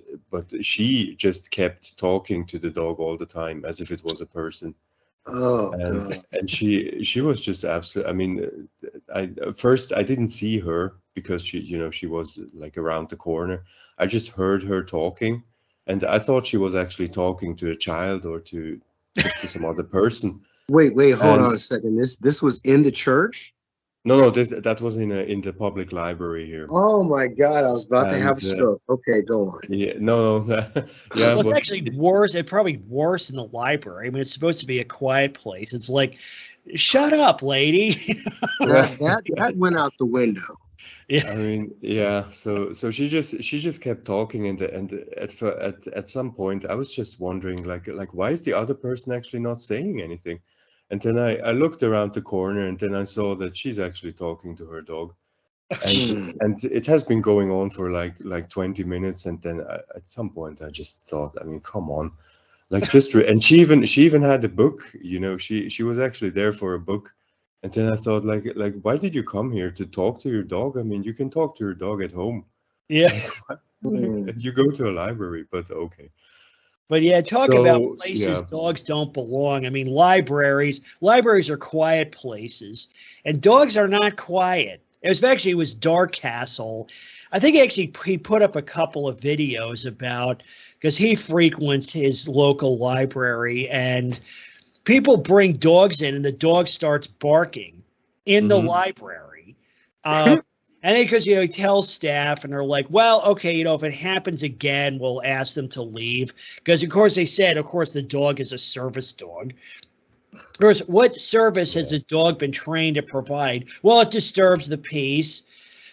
she just kept talking to the dog all the time as if it was a person. Oh, and she was just absolutely. I mean, first I didn't see her because she was like around the corner. I just heard her talking, and I thought she was actually talking to a child or to some other person. Wait, hold on a second. This was in the church? No, that was in the public library here. Oh my God, I was about to have a stroke. Okay, go on. Yeah, no. Yeah, well, it's actually worse. It's probably worse in the library. I mean, it's supposed to be a quiet place. It's like, shut up, lady. that went out the window. Yeah. I mean, yeah. So she just kept talking, and at some point I was just wondering, like why is the other person actually not saying anything? And then I looked around the corner, and then I saw that she's actually talking to her dog, and it has been going on for like 20 minutes. And then at some point I just thought, I mean, come on, like and she even had a book, you know, she was actually there for a book. And then I thought, like why did you come here to talk to your dog? I mean, you can talk to your dog at home. Yeah. You go to a library, but okay. But yeah, talk about places dogs don't belong. I mean, libraries are quiet places, and dogs are not quiet. It was Dark Castle. I think he put up a couple of videos about, because he frequents his local library, and people bring dogs in, and the dog starts barking in the library. And because, you know, he tells staff, and they're like, well, okay, you know, if it happens again, we'll ask them to leave. Because, of course, they said, of course, the dog is a service dog. Of course, what service has the dog been trained to provide? Well, it disturbs the peace.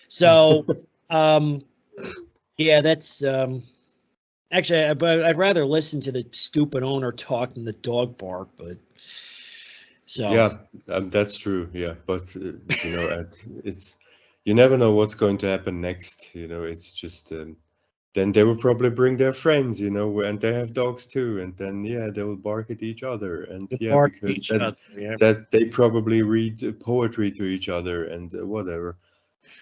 So, yeah, that's actually, but I'd rather listen to the stupid owner talk than the dog bark. But so, yeah, that's true. Yeah, but you know, it's. You never know what's going to happen next. You know, it's just then they will probably bring their friends, you know, and they have dogs too, and then they will bark at each other, and because that they probably read poetry to each other and whatever,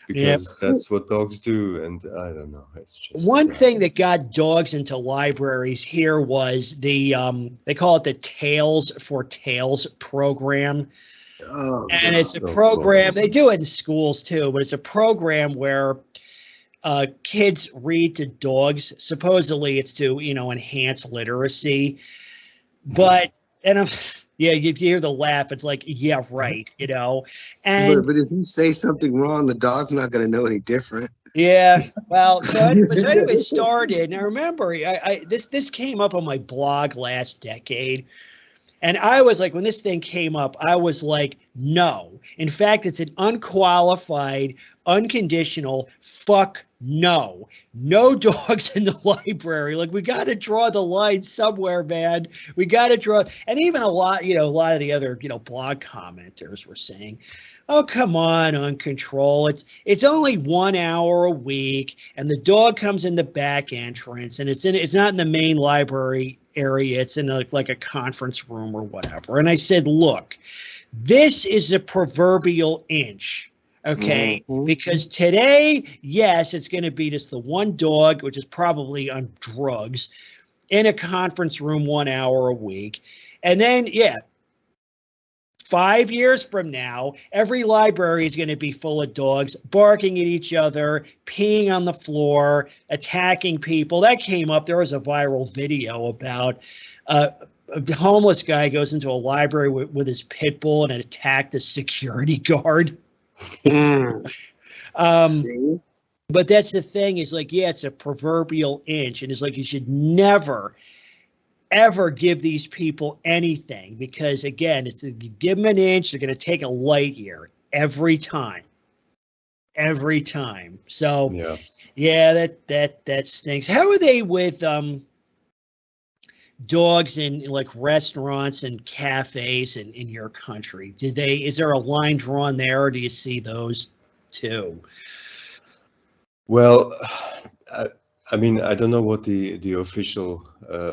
because that's what dogs do. And I don't know, it's just one thing that got dogs into libraries here was the they call it the Tales for Tales program. Oh, And it's a Oh, program, boy. they do it in schools too, but it's a program where kids read to dogs. Supposedly it's to, enhance literacy. But, and I'm, yeah, you hear the laugh. It's like, yeah, right, and but if you say something wrong, the dog's not going to know any different. yeah, well, so anyway, it started, and I remember this came up on my blog last decade. And I was like, when this thing came up, I was like, no. In fact, it's an unqualified, unconditional fuck no. No dogs in the library. Like, we got to draw the line somewhere, man. We got to draw. And even a lot of the other, blog commenters were saying, oh, come on, Uncontrol. It's only 1 hour a week, and the dog comes in the back entrance, and it's not in the main library area. It's in like a conference room or whatever. And I said, look, this is a proverbial inch. Okay, because today, yes, it's going to be just the one dog, which is probably on drugs, in a conference room 1 hour a week. And then, 5 years from now, every library is going to be full of dogs barking at each other, peeing on the floor, attacking people. That came up. There was a viral video about a homeless guy goes into a library with his pit bull and attacked a security guard. But that's the thing is like, it's a proverbial inch. And it's like, you should never ever give these people anything, because again, you give them an inch, they're going to take a light year every time. So that stinks. How are they with dogs in like restaurants and cafes in your country? Is there a line drawn there, or do you see those too? Well, I mean, I don't know what the official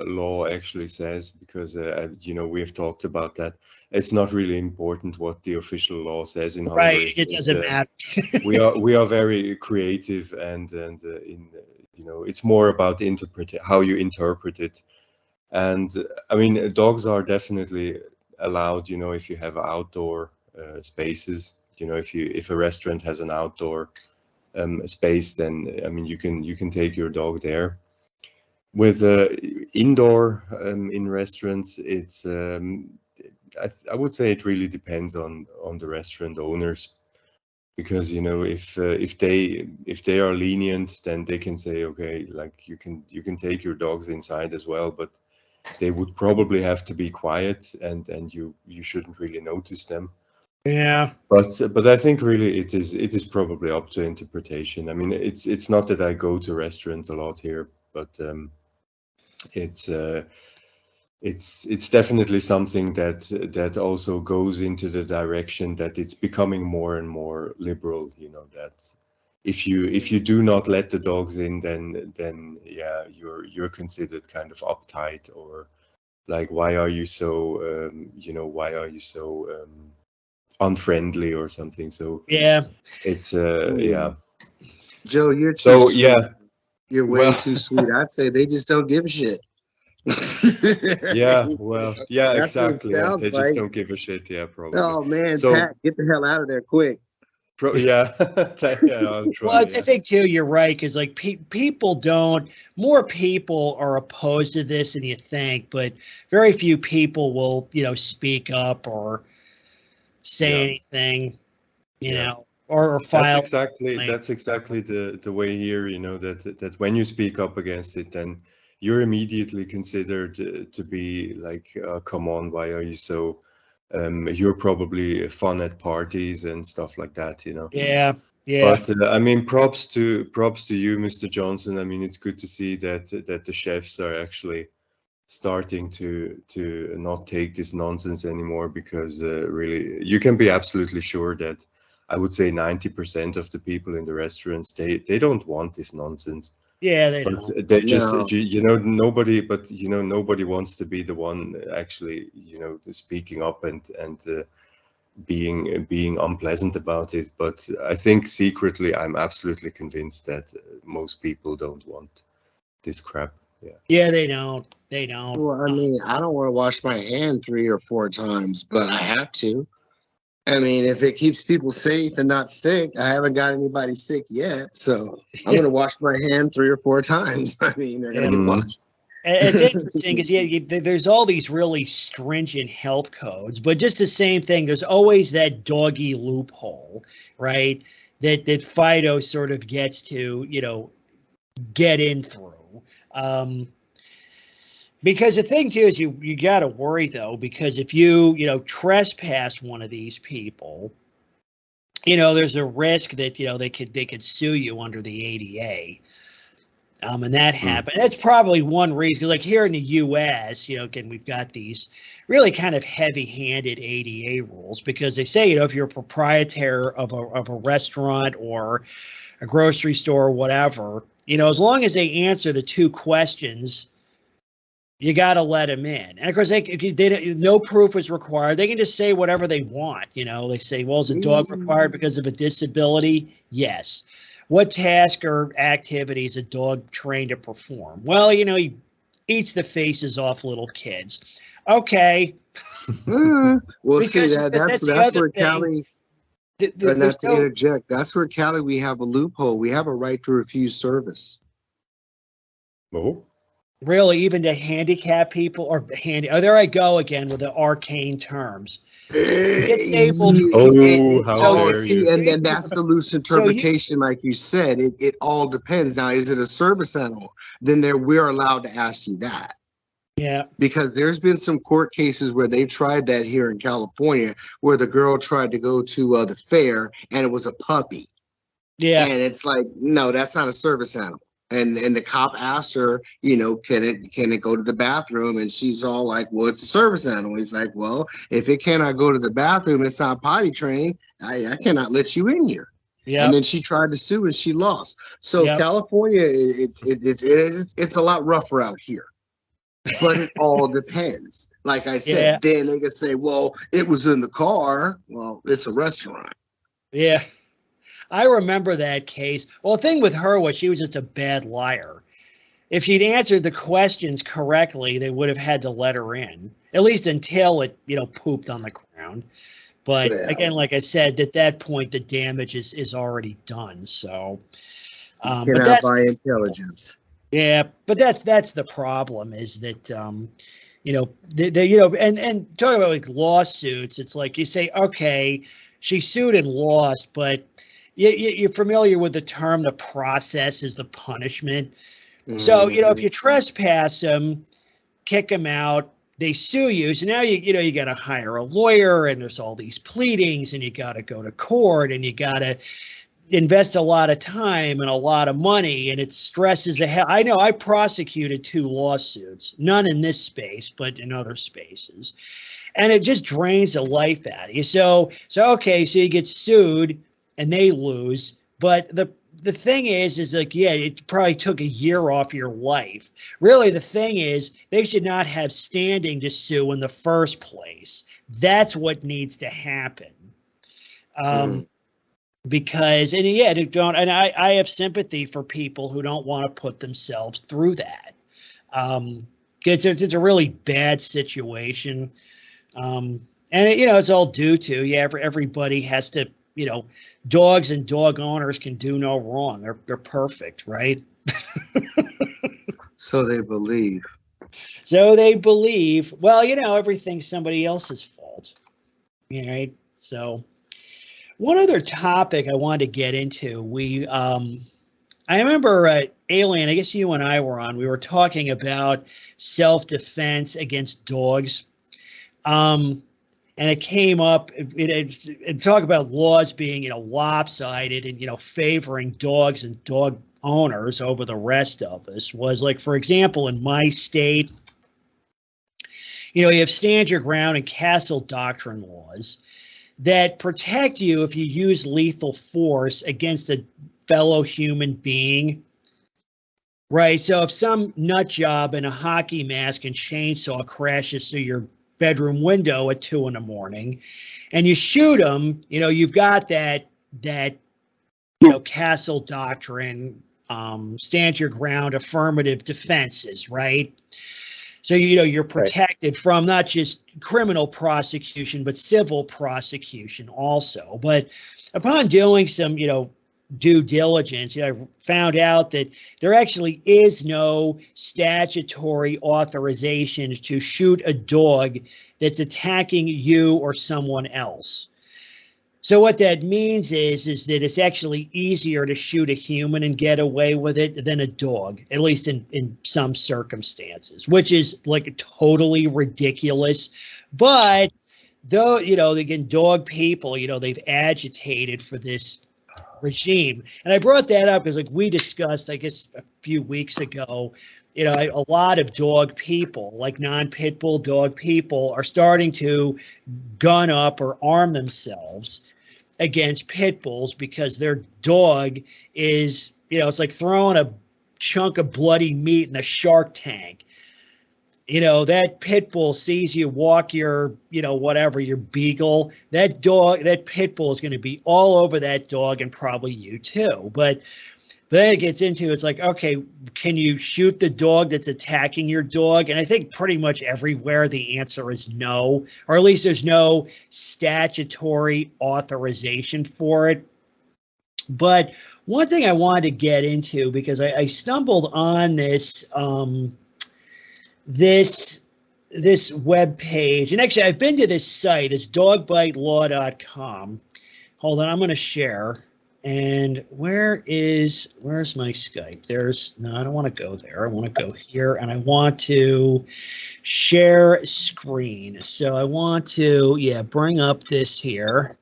law actually says, because we have talked about that. It's not really important what the official law says in Hungary. Right, it doesn't matter. we are very creative, and it's more about how you interpret it. And I mean, dogs are definitely allowed. If you have outdoor spaces, if a restaurant has an outdoor space, then I mean you can take your dog there. With indoor in restaurants, it's I would say it really depends on the restaurant owners, because if they are lenient, then they can say, okay, like you can take your dogs inside as well, but they would probably have to be quiet, and you shouldn't really notice them. Yeah, but I think really it is probably up to interpretation. I mean, it's not that I go to restaurants a lot here, but it's definitely something that also goes into the direction that it's becoming more and more liberal. That if you do not let the dogs in, then you're considered kind of uptight, or like, why are you so unfriendly or something. So it's Joe, you're so too yeah sweet. You're way too sweet. I'd say they just don't give a shit. That's exactly. what it sounds they just like. don't give a shit. Probably. Oh man, so, Pat, get the hell out of there quick. I'll try. Well, I think too, you're right, because like more people are opposed to this than you think, but very few people will speak up or say anything, or file. That's exactly the way here, that when you speak up against it, then you're immediately considered to be like, come on, why are you so you're probably fun at parties and stuff like that, Yeah. But I mean, props to you, Mr. Johnson. I mean, it's good to see that the chefs are actually starting to not take this nonsense anymore, because really you can be absolutely sure that I would say 90% of the people in the restaurants, they don't want this nonsense. Yeah, they but don't. they just nobody wants to be the one actually speaking up and being unpleasant about it. But I think secretly I'm absolutely convinced that most people don't want this crap. Yeah, they don't. Well, I mean, I don't want to wash my hand 3 or 4 times, but I have to. I mean, if it keeps people safe and not sick, I haven't got anybody sick yet. So I'm going to wash my hand 3 or 4 times. I mean, they're going to get washed. And it's interesting because there's all these really stringent health codes, but just the same thing. There's always that doggy loophole, right? That Fido sort of gets to, get in through. Because the thing too is you got to worry though, because if you trespass one of these people, there's a risk that they could sue you under the ADA. And that happened. That's probably one reason. 'Cause like here in the U.S., again, we've got these really kind of heavy-handed ADA rules because they say, if you're a proprietor of a restaurant or a grocery store or whatever, as long as they answer the 2 questions, you got to let them in. And of course, no proof is required. They can just say whatever they want. They say, well, is a dog required because of a disability? Yes. What task or activity is a dog trained to perform? Well, he eats the faces off little kids. Okay. Well, see, that's where Cali, not to interject, that's where Cali, we have a loophole. We have a right to refuse service. Oh. Really, even to handicap people or there I go again with the arcane terms. Disabled. How dare you. And then that's the loose interpretation, like you said. It all depends. Now, is it a service animal? Then we're allowed to ask you that. Yeah. Because there's been some court cases where they tried that here in California, where the girl tried to go to the fair and it was a puppy. Yeah. And it's like, no, that's not a service animal. And the cop asked her, can it go to the bathroom? And she's all like, well, it's a service animal. He's like, well, if it cannot go to the bathroom, it's not potty trained. I cannot let you in here. Yeah. And then she tried to sue and she lost. So California, it's a lot rougher out here. But it all depends. Like I said, then they could say, well, it was in the car. Well, it's a restaurant. Yeah. I remember that case. Well, the thing with her was she was just a bad liar. If she'd answered the questions correctly, they would have had to let her in, at least until it, pooped on the ground. But again, like I said, at that point, the damage is already done. So, but that's by intelligence. Yeah, but that's the problem is that, and talking about like lawsuits, it's like you say, okay, she sued and lost, but you're familiar with the term, the process is the punishment. So, if you trespass them, kick them out, they sue you. So now, you got to hire a lawyer and there's all these pleadings and you got to go to court and you got to invest a lot of time and a lot of money and it stresses the hell. I know I prosecuted 2 lawsuits, none in this space, but in other spaces. And it just drains the life out of you. So okay, so you get sued and they lose, but the thing is like, it probably took a year off your life. Really, the thing is they should not have standing to sue in the first place. That's what needs to happen. Because, I have sympathy for people who don't want to put themselves through that. It's a really bad situation. And it's all due to, everybody has to, dogs and dog owners can do no wrong. They're perfect, right? So they believe. Well, everything's somebody else's fault. Right? So one other topic I wanted to get into, I remember Alien, I guess you and I were on, we were talking about self-defense against dogs. And it came up, it talked about laws being, lopsided and, favoring dogs and dog owners over the rest of us. Was like, for example, in my state, you have stand your ground and castle doctrine laws that protect you if you use lethal force against a fellow human being. Right. So if some nut job in a hockey mask and chainsaw crashes through your bedroom window at 2 a.m. and you shoot him, you've got that castle doctrine, stand your ground, affirmative defenses, right? So, you're protected from not just criminal prosecution, but civil prosecution also. But upon doing some, due diligence, I found out that there actually is no statutory authorization to shoot a dog that's attacking you or someone else. So what that means is that it's actually easier to shoot a human and get away with it than a dog, at least in some circumstances, which is like totally ridiculous. But though, again, dog people, they've agitated for this regime. And I brought that up because, like we discussed, I guess, a few weeks ago, a lot of dog people, like non-pit bull dog people, are starting to gun up or arm themselves against pit bulls because their dog is, it's like throwing a chunk of bloody meat in a shark tank. That pit bull sees you walk your, whatever, your beagle, that pit bull is going to be all over that dog and probably you too. But then it gets into, it's like, okay, can you shoot the dog that's attacking your dog? And I think pretty much everywhere the answer is no, or at least there's no statutory authorization for it. But one thing I wanted to get into, because I stumbled on this, this web page, and actually I've been to this site. It's dogbitelaw.com. Hold on, I'm going to share. And where's my Skype? No, I don't want to go there. I want to go here, and I want to share screen. So I want to, bring up this here.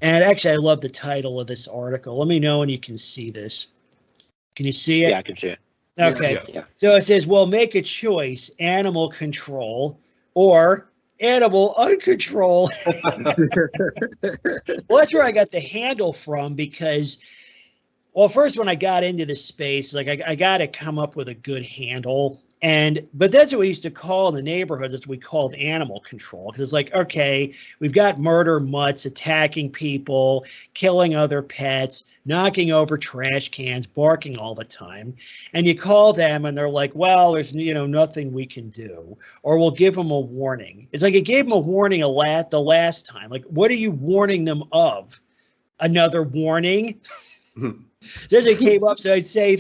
And actually, I love the title of this article. Let me know when you can see this. Can you see it? Yeah, I can see it. Okay. Yeah. So it says, well, make a choice, animal control or animal uncontrol. Well, that's where I got the handle from because, well, first when I got into this space, like I got to come up with a good handle. But that's what we used to call in the neighborhood. That's what we called animal control. Because it's like, okay, we've got murder mutts attacking people, killing other pets, knocking over trash cans, barking all the time. And you call them and they're like, well, there's, nothing we can do. Or we'll give them a warning. It's like it gave them a warning the last time. Like, what are you warning them of? Another warning? So as it came up, so I'd say,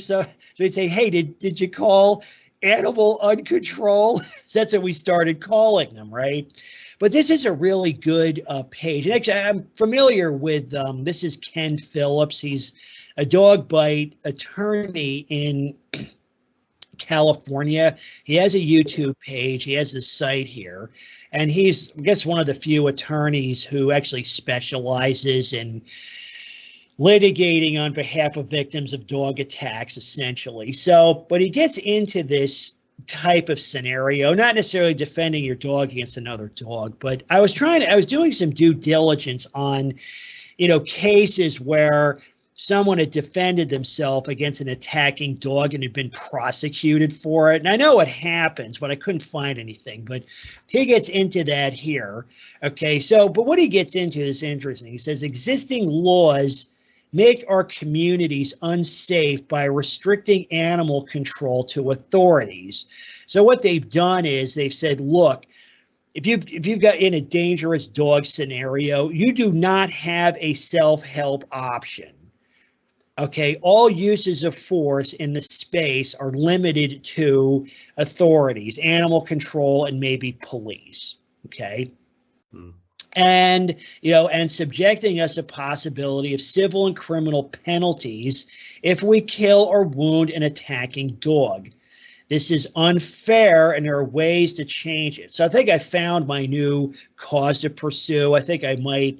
hey, did you call animal uncontrol? So that's what we started calling them, right? But this is a really good page. And actually, I'm familiar with, this is Ken Phillips. He's a dog bite attorney in California. He has a YouTube page. He has this site here. And he's, I guess, one of the few attorneys who actually specializes in litigating on behalf of victims of dog attacks, essentially. So, but he gets into this type of scenario, not necessarily defending your dog against another dog, but I was doing some due diligence on, cases where someone had defended themselves against an attacking dog and had been prosecuted for it. And I know what happens, but I couldn't find anything. But he gets into that here. Okay, so, but what he gets into is interesting. He says existing laws make our communities unsafe by restricting animal control to authorities. So what they've done is they've said, look, if you've got in a dangerous dog scenario, you do not have a self-help option. Okay, all uses of force in the space are limited to authorities, animal control, and maybe police. Okay. And, and subjecting us a possibility of civil and criminal penalties if we kill or wound an attacking dog. This is unfair, and there are ways to change it. So I think I found my new cause to pursue. I think I might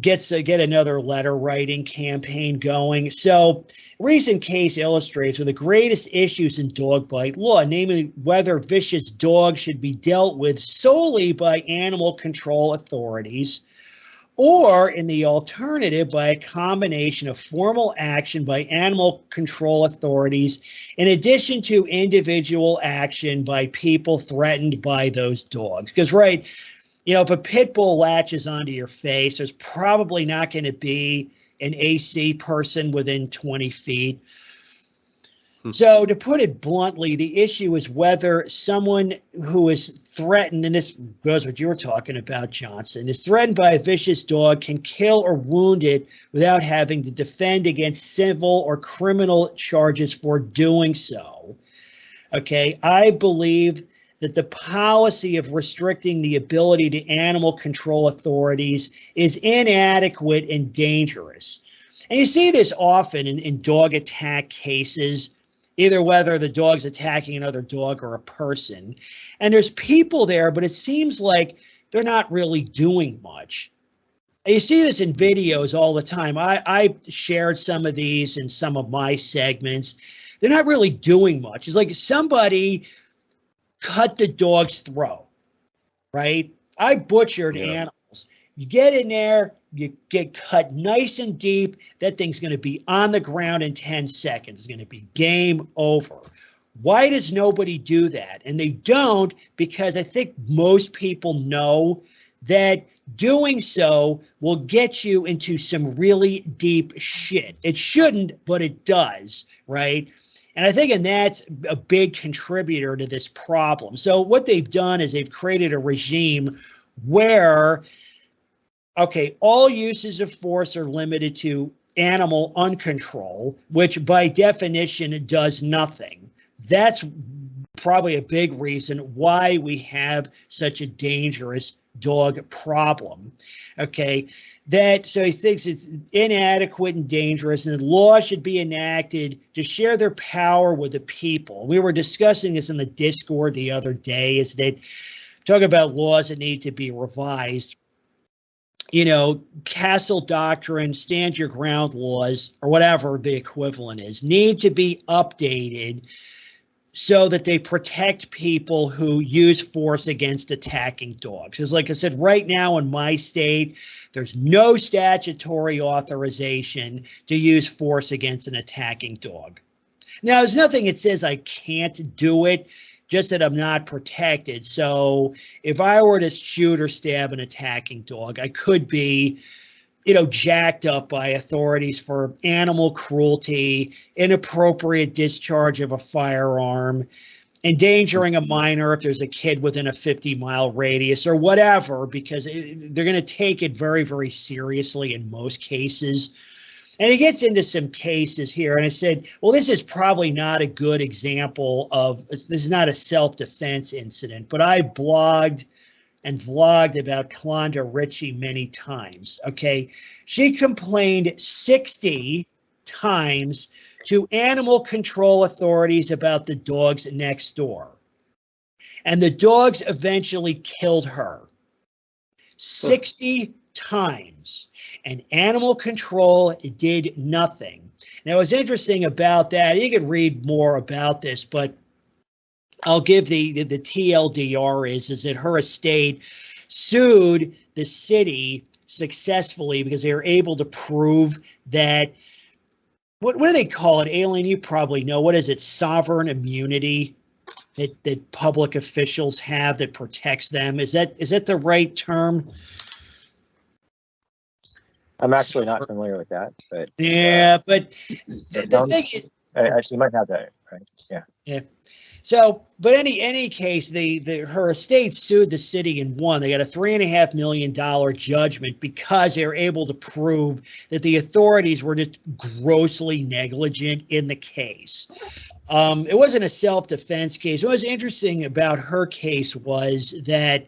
get another letter writing campaign going. So recent case illustrates one of the greatest issues in dog bite law, namely whether vicious dogs should be dealt with solely by animal control authorities or in the alternative by a combination of formal action by animal control authorities in addition to individual action by people threatened by those dogs. Because, right, if a pit bull latches onto your face, there's probably not going to be an AC person within 20 feet. So to put it bluntly, the issue is whether someone who is threatened, and this goes what you were talking about, Johnson, is threatened by a vicious dog can kill or wound it without having to defend against civil or criminal charges for doing so. Okay, I believe that the policy of restricting the ability to animal control authorities is inadequate and dangerous. And you see this often in dog attack cases, either whether the dog's attacking another dog or a person. And there's people there, but it seems like they're not really doing much. And you see this in videos all the time. I shared some of these in some of my segments. They're not really doing much. It's like somebody cut the dog's throat, right? I butchered animals. You get in there, you get cut nice and deep, that thing's going to be on the ground in 10 seconds. It's going to be game over. Why does nobody do that? And they don't, because I think most people know that doing so will get you into some really deep shit. It shouldn't, but it does, right? And I think that's a big contributor to this problem. So what they've done is they've created a regime where, okay, all uses of force are limited to animal uncontrol, which by definition does nothing. That's probably a big reason why we have such a dangerous dog problem. Okay, so he thinks it's inadequate and dangerous, and laws should be enacted to share their power with the people. We were discussing this in the Discord the other day, is that talk about laws that need to be revised. You know, castle doctrine, stand your ground laws, or whatever the equivalent is, need to be updated so that they protect people who use force against attacking dogs. Because like I said, right now in my state, there's no statutory authorization to use force against an attacking dog. Now, there's nothing that says I can't do it, just that I'm not protected. So if I were to shoot or stab an attacking dog, I could be, you know, jacked up by authorities for animal cruelty, inappropriate discharge of a firearm, endangering a minor if there's a kid within a 50-mile radius or whatever, because they're going to take it very, very seriously in most cases. And he gets into some cases here, and I said, well, this is probably not a good example of, this is not a self-defense incident, but I blogged and vlogged about Clonda Ritchie many times, okay? She complained 60 times to animal control authorities about the dogs next door. And the dogs eventually killed her. 60 times. And animal control did nothing. Now, what's interesting about that, you can read more about this, but I'll give the TLDR is that her estate sued the city successfully because they were able to prove that, what do they call it, Aileen? You probably know. What is it? Sovereign immunity that public officials have that protects them. Is that the right term? I'm actually not familiar with that, but yeah, but the thing is, actually, might have that, right? Yeah. Yeah. So, but any case, her estate sued the city and won. They got a $3.5 million judgment because they were able to prove that the authorities were just grossly negligent in the case. It wasn't a self-defense case. What was interesting about her case was that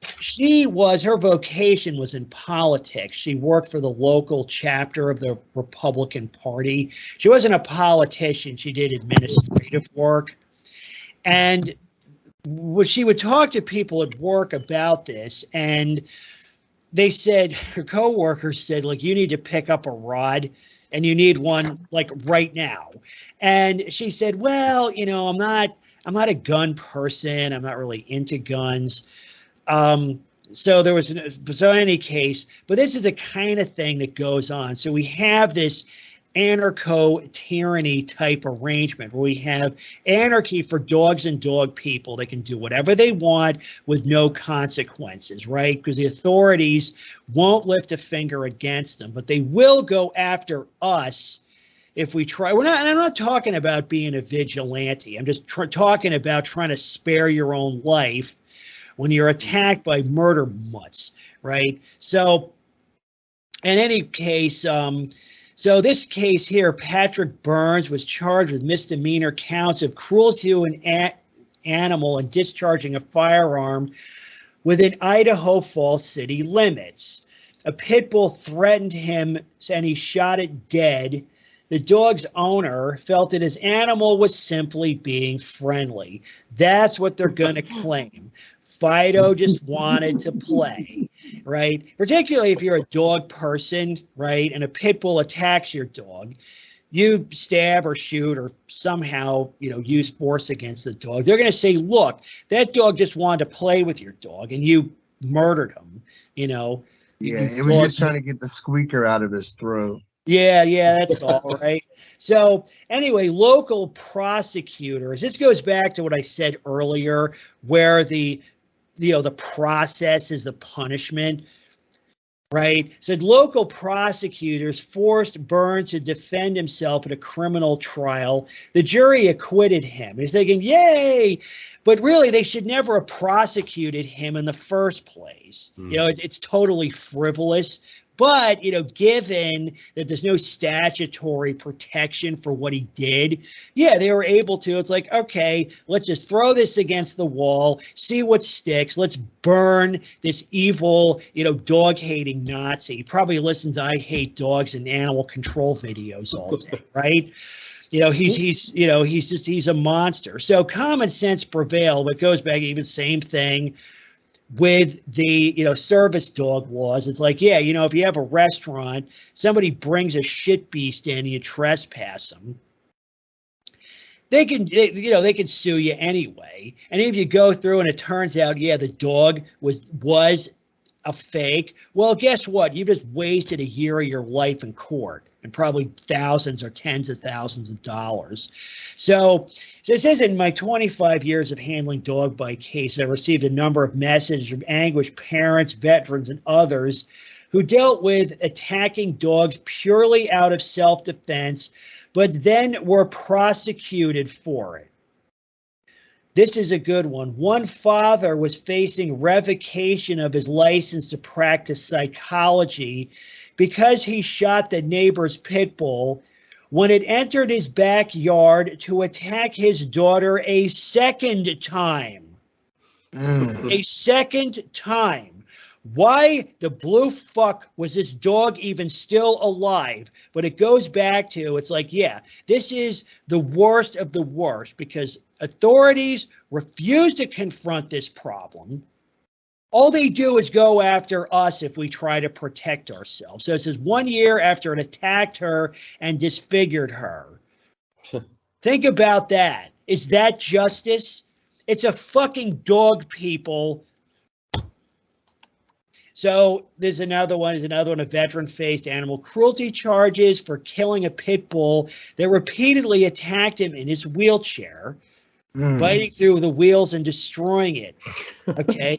her vocation was in politics. She worked for the local chapter of the Republican Party. She wasn't a politician. She did administrative work. And she would talk to people at work about this, and they said, her coworkers said, like, you need to pick up a rod and you need one like right now. And she said, well, you know, I'm not a gun person. I'm not really into guns. So in any case, but this is the kind of thing that goes on. So we have this anarcho-tyranny type arrangement where we have anarchy for dogs and dog people. They can do whatever they want with no consequences, right? Because the authorities won't lift a finger against them, but they will go after us if we try. We're not, and I'm not talking about being a vigilante. I'm just talking about trying to spare your own life when you're attacked by murder mutts, right? So, in any case, so this case here, Patrick Burns was charged with misdemeanor counts of cruelty to an animal and discharging a firearm within Idaho Falls city limits. A pit bull threatened him and he shot it dead. The dog's owner felt that his animal was simply being friendly. That's what they're going to claim. Fido just wanted to play, right? Particularly if you're a dog person, right? And a pit bull attacks your dog, you stab or shoot or somehow, use force against the dog. They're going to say, look, that dog just wanted to play with your dog and you murdered him, Yeah, it was just trying to get the squeaker out of his throat. Yeah, that's all right. So anyway, local prosecutors, this goes back to what I said earlier, where the process is the punishment, right? So local prosecutors forced Burns to defend himself at a criminal trial. The jury acquitted him. He's thinking, yay! But really, they should never have prosecuted him in the first place. It's totally frivolous. But, given that there's no statutory protection for what he did, yeah, they were able to. It's like, okay, let's just throw this against the wall, see what sticks. Let's burn this evil, dog-hating Nazi. He probably listens to I Hate Dogs and animal control videos all day, right? He's a monster. So common sense prevailed, but goes back even same thing with the, service dog laws. It's like, yeah, if you have a restaurant, somebody brings a shit beast in and you trespass them, they can sue you anyway. And if you go through and it turns out, yeah, the dog was a fake, well, guess what? You just wasted a year of your life in court and probably thousands or tens of thousands of dollars. So it says, in my 25 years of handling dog bite cases, I received a number of messages from anguished parents, veterans, and others who dealt with attacking dogs purely out of self-defense, but then were prosecuted for it. This is a good one. One father was facing revocation of his license to practice psychology because he shot the neighbor's pit bull when it entered his backyard to attack his daughter a second time. A second time. Why the blue fuck was this dog even still alive? But it goes back to, it's like, yeah, this is the worst of the worst because authorities refuse to confront this problem. All they do is go after us if we try to protect ourselves. So it says 1 year after it attacked her and disfigured her. Think about that. Is that justice? It's a fucking dog, people. So there's another one. A veteran faced animal cruelty charges for killing a pit bull that repeatedly attacked him in his wheelchair, biting through the wheels and destroying it. Okay.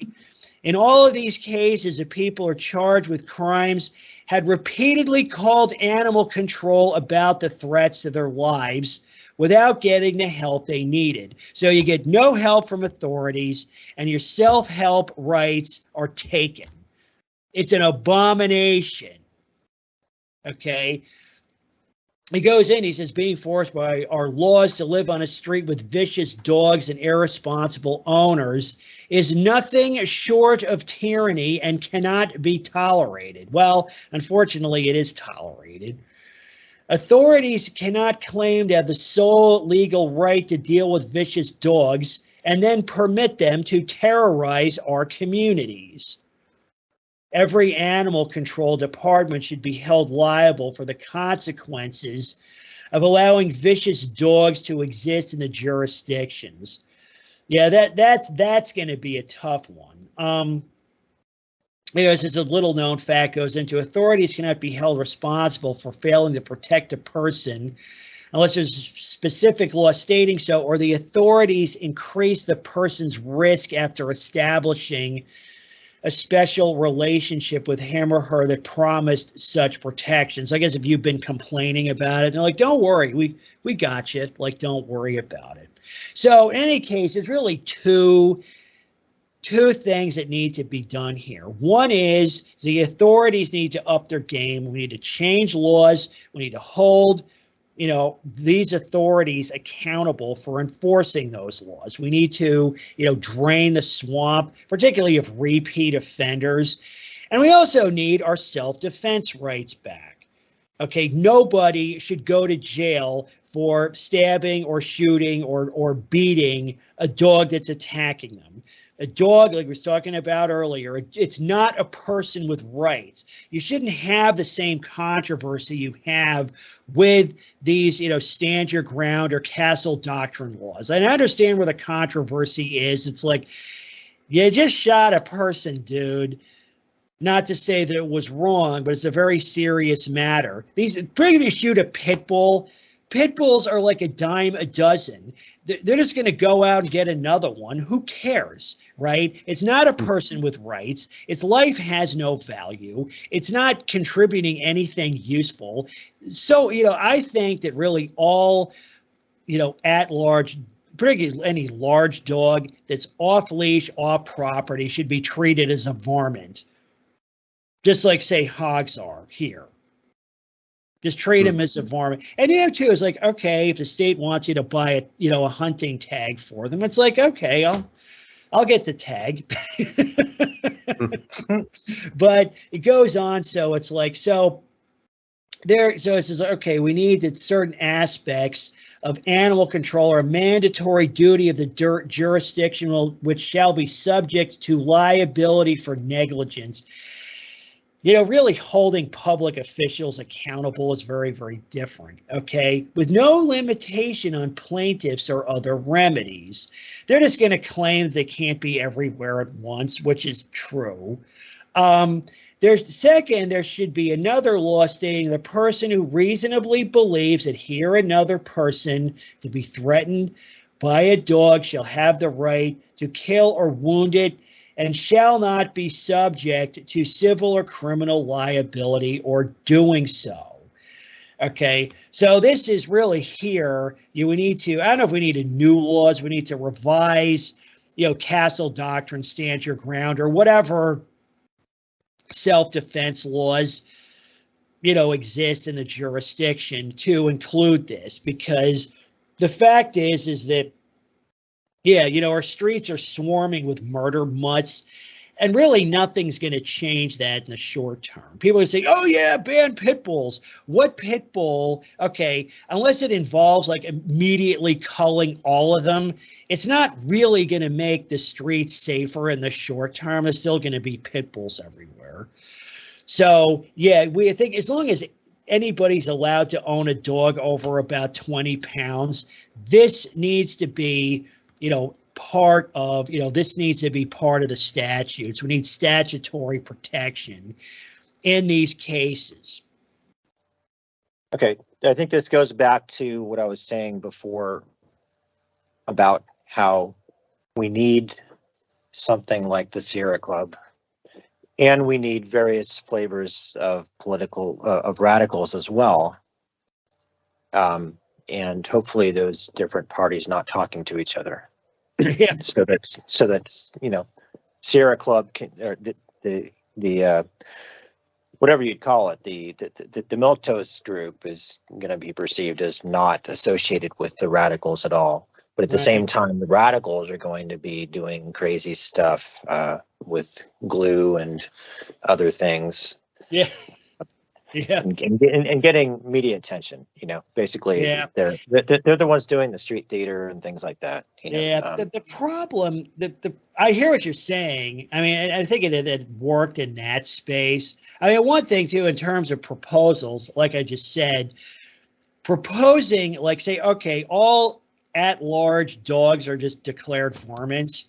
In all of these cases, the people are charged with crimes had repeatedly called animal control about the threats to their lives without getting the help they needed. So you get no help from authorities and your self-help rights are taken. It's an abomination. Okay. He goes in, he says, being forced by our laws to live on a street with vicious dogs and irresponsible owners is nothing short of tyranny and cannot be tolerated. Well, unfortunately, it is tolerated. Authorities cannot claim to have the sole legal right to deal with vicious dogs and then permit them to terrorize our communities. Every animal control department should be held liable for the consequences of allowing vicious dogs to exist in the jurisdictions. Yeah, that's going to be a tough one. It's a little known fact goes into authorities cannot be held responsible for failing to protect a person unless there's a specific law stating so, or the authorities increase the person's risk after establishing a special relationship with him or her that promised such protections. I guess if you've been complaining about it, they're like, don't worry, we got you. Like, don't worry about it. So in any case, there's really two things that need to be done here. One is the authorities need to up their game. We need to change laws. We need to hold, these authorities accountable for enforcing those laws. We need to, drain the swamp, particularly of repeat offenders. And we also need our self-defense rights back. Okay, nobody should go to jail for stabbing or shooting or beating a dog that's attacking them. A dog, like we was talking about earlier, it's not a person with rights. You shouldn't have the same controversy you have with these, stand your ground or castle doctrine laws. And I understand where the controversy is. It's like, you just shot a person, dude. Not to say that it was wrong, but it's a very serious matter. Pretty if you shoot a pit bull, pit bulls are like a dime a dozen. They're just going to go out and get another one. Who cares, right? It's not a person with rights. Its life has no value. It's not contributing anything useful. So, I think that really all, at large, particularly any large dog that's off leash, off property should be treated as a varmint. Just like, say, hogs are here. Just treat him as a varmint. And too, it's like, okay, if the state wants you to buy a hunting tag for them, it's like, okay, I'll get the tag. But it goes on, so it's like, so it says, okay, we need that certain aspects of animal control are a mandatory duty of the jurisdiction which shall be subject to liability for negligence. Really holding public officials accountable is very, very different, okay? With no limitation on plaintiffs or other remedies. They're just going to claim they can't be everywhere at once, which is true. There should be another law stating the person who reasonably believes that he or another person to be threatened by a dog shall have the right to kill or wound it and shall not be subject to civil or criminal liability or doing so. Okay, so this is really here. We need to, I don't know if we need a new laws, we need to revise, castle doctrine, stand your ground, or whatever self-defense laws, exist in the jurisdiction to include this, because the fact is that, our streets are swarming with murder mutts, and really nothing's going to change that in the short term. People are saying, oh yeah, ban pit bulls. What pit bull? Okay, unless it involves like immediately culling all of them, it's not really going to make the streets safer in the short term. There's still going to be pit bulls everywhere. So I think as long as anybody's allowed to own a dog over about 20 pounds, this needs to be part of, this needs to be part of the statutes. We need statutory protection in these cases. Okay, I think this goes back to what I was saying before about how we need something like the Sierra Club, and we need various flavors of of radicals as well. And hopefully those different parties not talking to each other. Yeah. So that Sierra Club can, or the whatever you'd call it, the Milquetoast group is going to be perceived as not associated with the radicals at all. But at the same time, the radicals are going to be doing crazy stuff with glue and other things. Yeah. Yeah. And getting media attention, basically, they're the ones doing the street theater and things like that. The problem, I hear what you're saying. I mean, I think it worked in that space. I mean, one thing too, in terms of proposals, like I just said, proposing, like, say, okay, all at-large dogs are just declared varmints.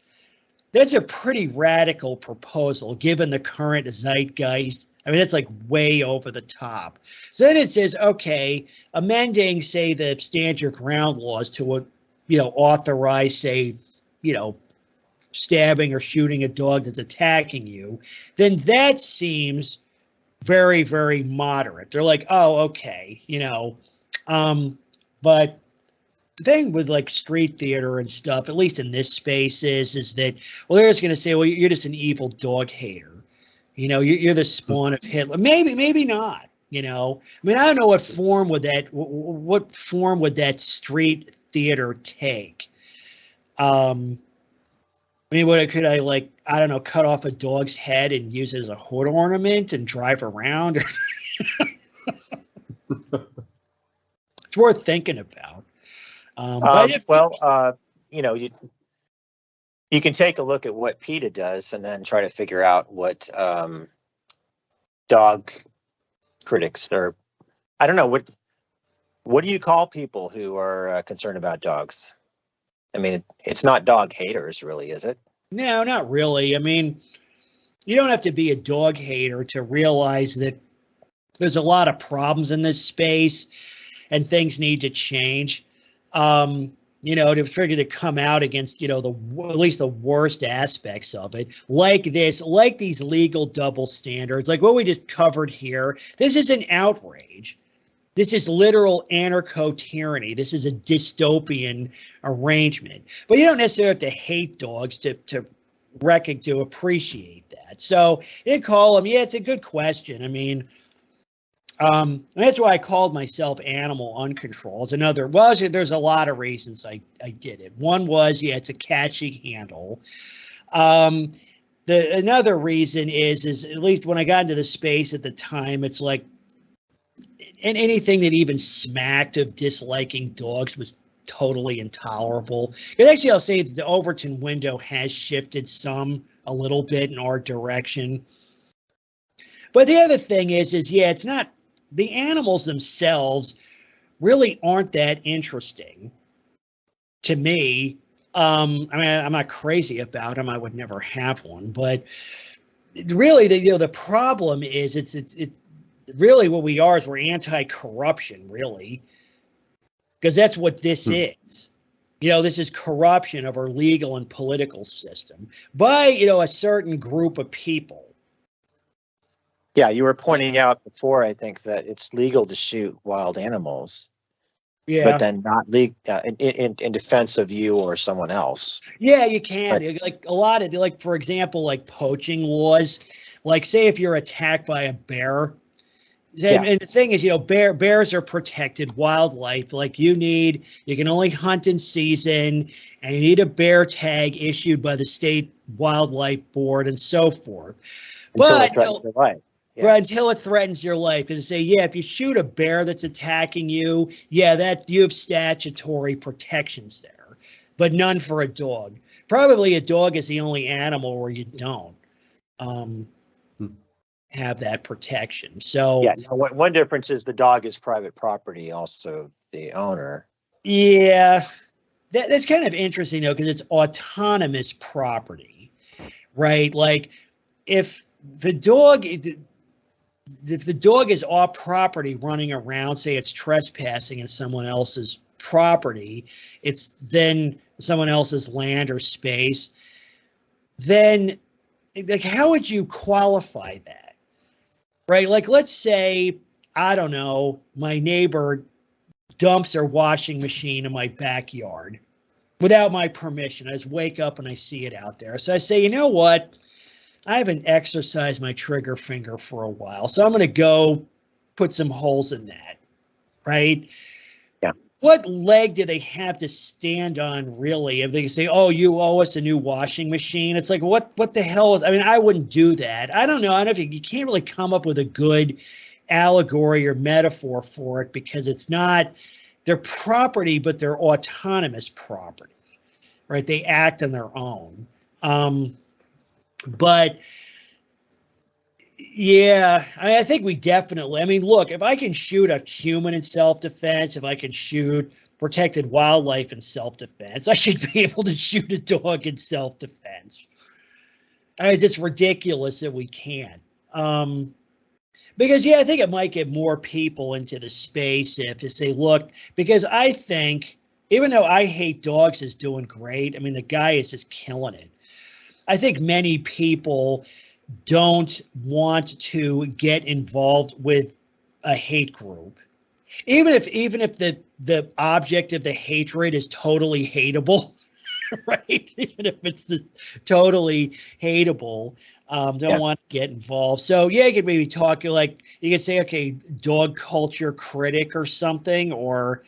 That's a pretty radical proposal, given the current zeitgeist. I mean, it's like way over the top. So then it says, okay, amending, say, the stand your ground laws to, authorize, say, stabbing or shooting a dog that's attacking you, then that seems very, very moderate. They're like, oh, okay, you know, but the thing with like street theater and stuff, at least in this space, is that, well, they're just going to say, well, you're just an evil dog hater. You know, you're the spawn of Hitler. Maybe not. You know, I mean, I don't know what form would that street theater take. I mean, could I, like, I don't know, cut off a dog's head and use it as a hood ornament and drive around? It's worth thinking about. You know, you can take a look at what PETA does and then try to figure out what dog critics are. I don't know, what do you call people who are concerned about dogs? I mean, it's not dog haters, really, is it? No, not really. I mean, you don't have to be a dog hater to realize that there's a lot of problems in this space and things need to change. You know, to figure to come out against, you know, at least the worst aspects of it, like these legal double standards, like what we just covered here. This is an outrage. This is literal anarcho-tyranny. This is a dystopian arrangement. But you don't necessarily have to hate dogs to appreciate that. So you call them, yeah, it's a good question. I mean, that's why I called myself Animal Uncontrol. It's another, well, there's a lot of reasons I did it. One was, yeah, it's a catchy handle. Another reason is at least when I got into the space at the time, it's like, and anything that even smacked of disliking dogs was totally intolerable. And actually, I'll say that the Overton window has shifted a little bit in our direction. But the other thing is yeah, it's not, the animals themselves really aren't that interesting to me. I mean, I'm not crazy about them. I would never have one, but really, the problem is it's really what we are is we're anti-corruption, really, because that's what this is. You know, this is corruption of our legal and political system by, you know, a certain group of people. Yeah, you were pointing out before, I think, that it's legal to shoot wild animals, but then not legal in defense of you or someone else. Yeah, you can. Like a lot of, like, for example, like poaching laws, like say if you're attacked by a bear. Yeah. And the thing is, you know, bears are protected wildlife. Like you can only hunt in season, and you need a bear tag issued by the state wildlife board and so forth. Until it threatens your life. Yeah. Right, until it threatens your life. Because they say, yeah, if you shoot a bear that's attacking you, yeah, that you have statutory protections there, but none for a dog. Probably a dog is the only animal where you don't have that protection. So yeah, one difference is the dog is private property, also the owner. Yeah, that's kind of interesting though, because it's autonomous property, right? Like if the dog is off property running around, say it's trespassing in someone else's property, it's then someone else's land or space, then like how would you qualify that? Right? Like let's say, I don't know, my neighbor dumps her washing machine in my backyard without my permission. I just wake up and I see it out there. So I say, you know what? I haven't exercised my trigger finger for a while, so I'm going to go put some holes in that, right? Yeah. What leg do they have to stand on, really? If they say, oh, you owe us a new washing machine, it's like, what the hell is, I mean, I wouldn't do that. I don't know. I don't know if you can't really come up with a good allegory or metaphor for it because it's not their property, but they're autonomous property, right? They act on their own. But yeah, I think we definitely, I mean, look, if I can shoot a human in self-defense, if I can shoot protected wildlife in self-defense, I should be able to shoot a dog in self-defense. I mean, it's just ridiculous that we can't. Because, yeah, I think it might get more people into the space if you say, look, because I think, even though I hate dogs is doing great, I mean, the guy is just killing it. I think many people don't want to get involved with a hate group, even if the object of the hatred is totally hateable, right? Even if it's just totally hateable, don't want to get involved. So yeah, you could maybe talk like you could say, okay, dog culture critic or something, or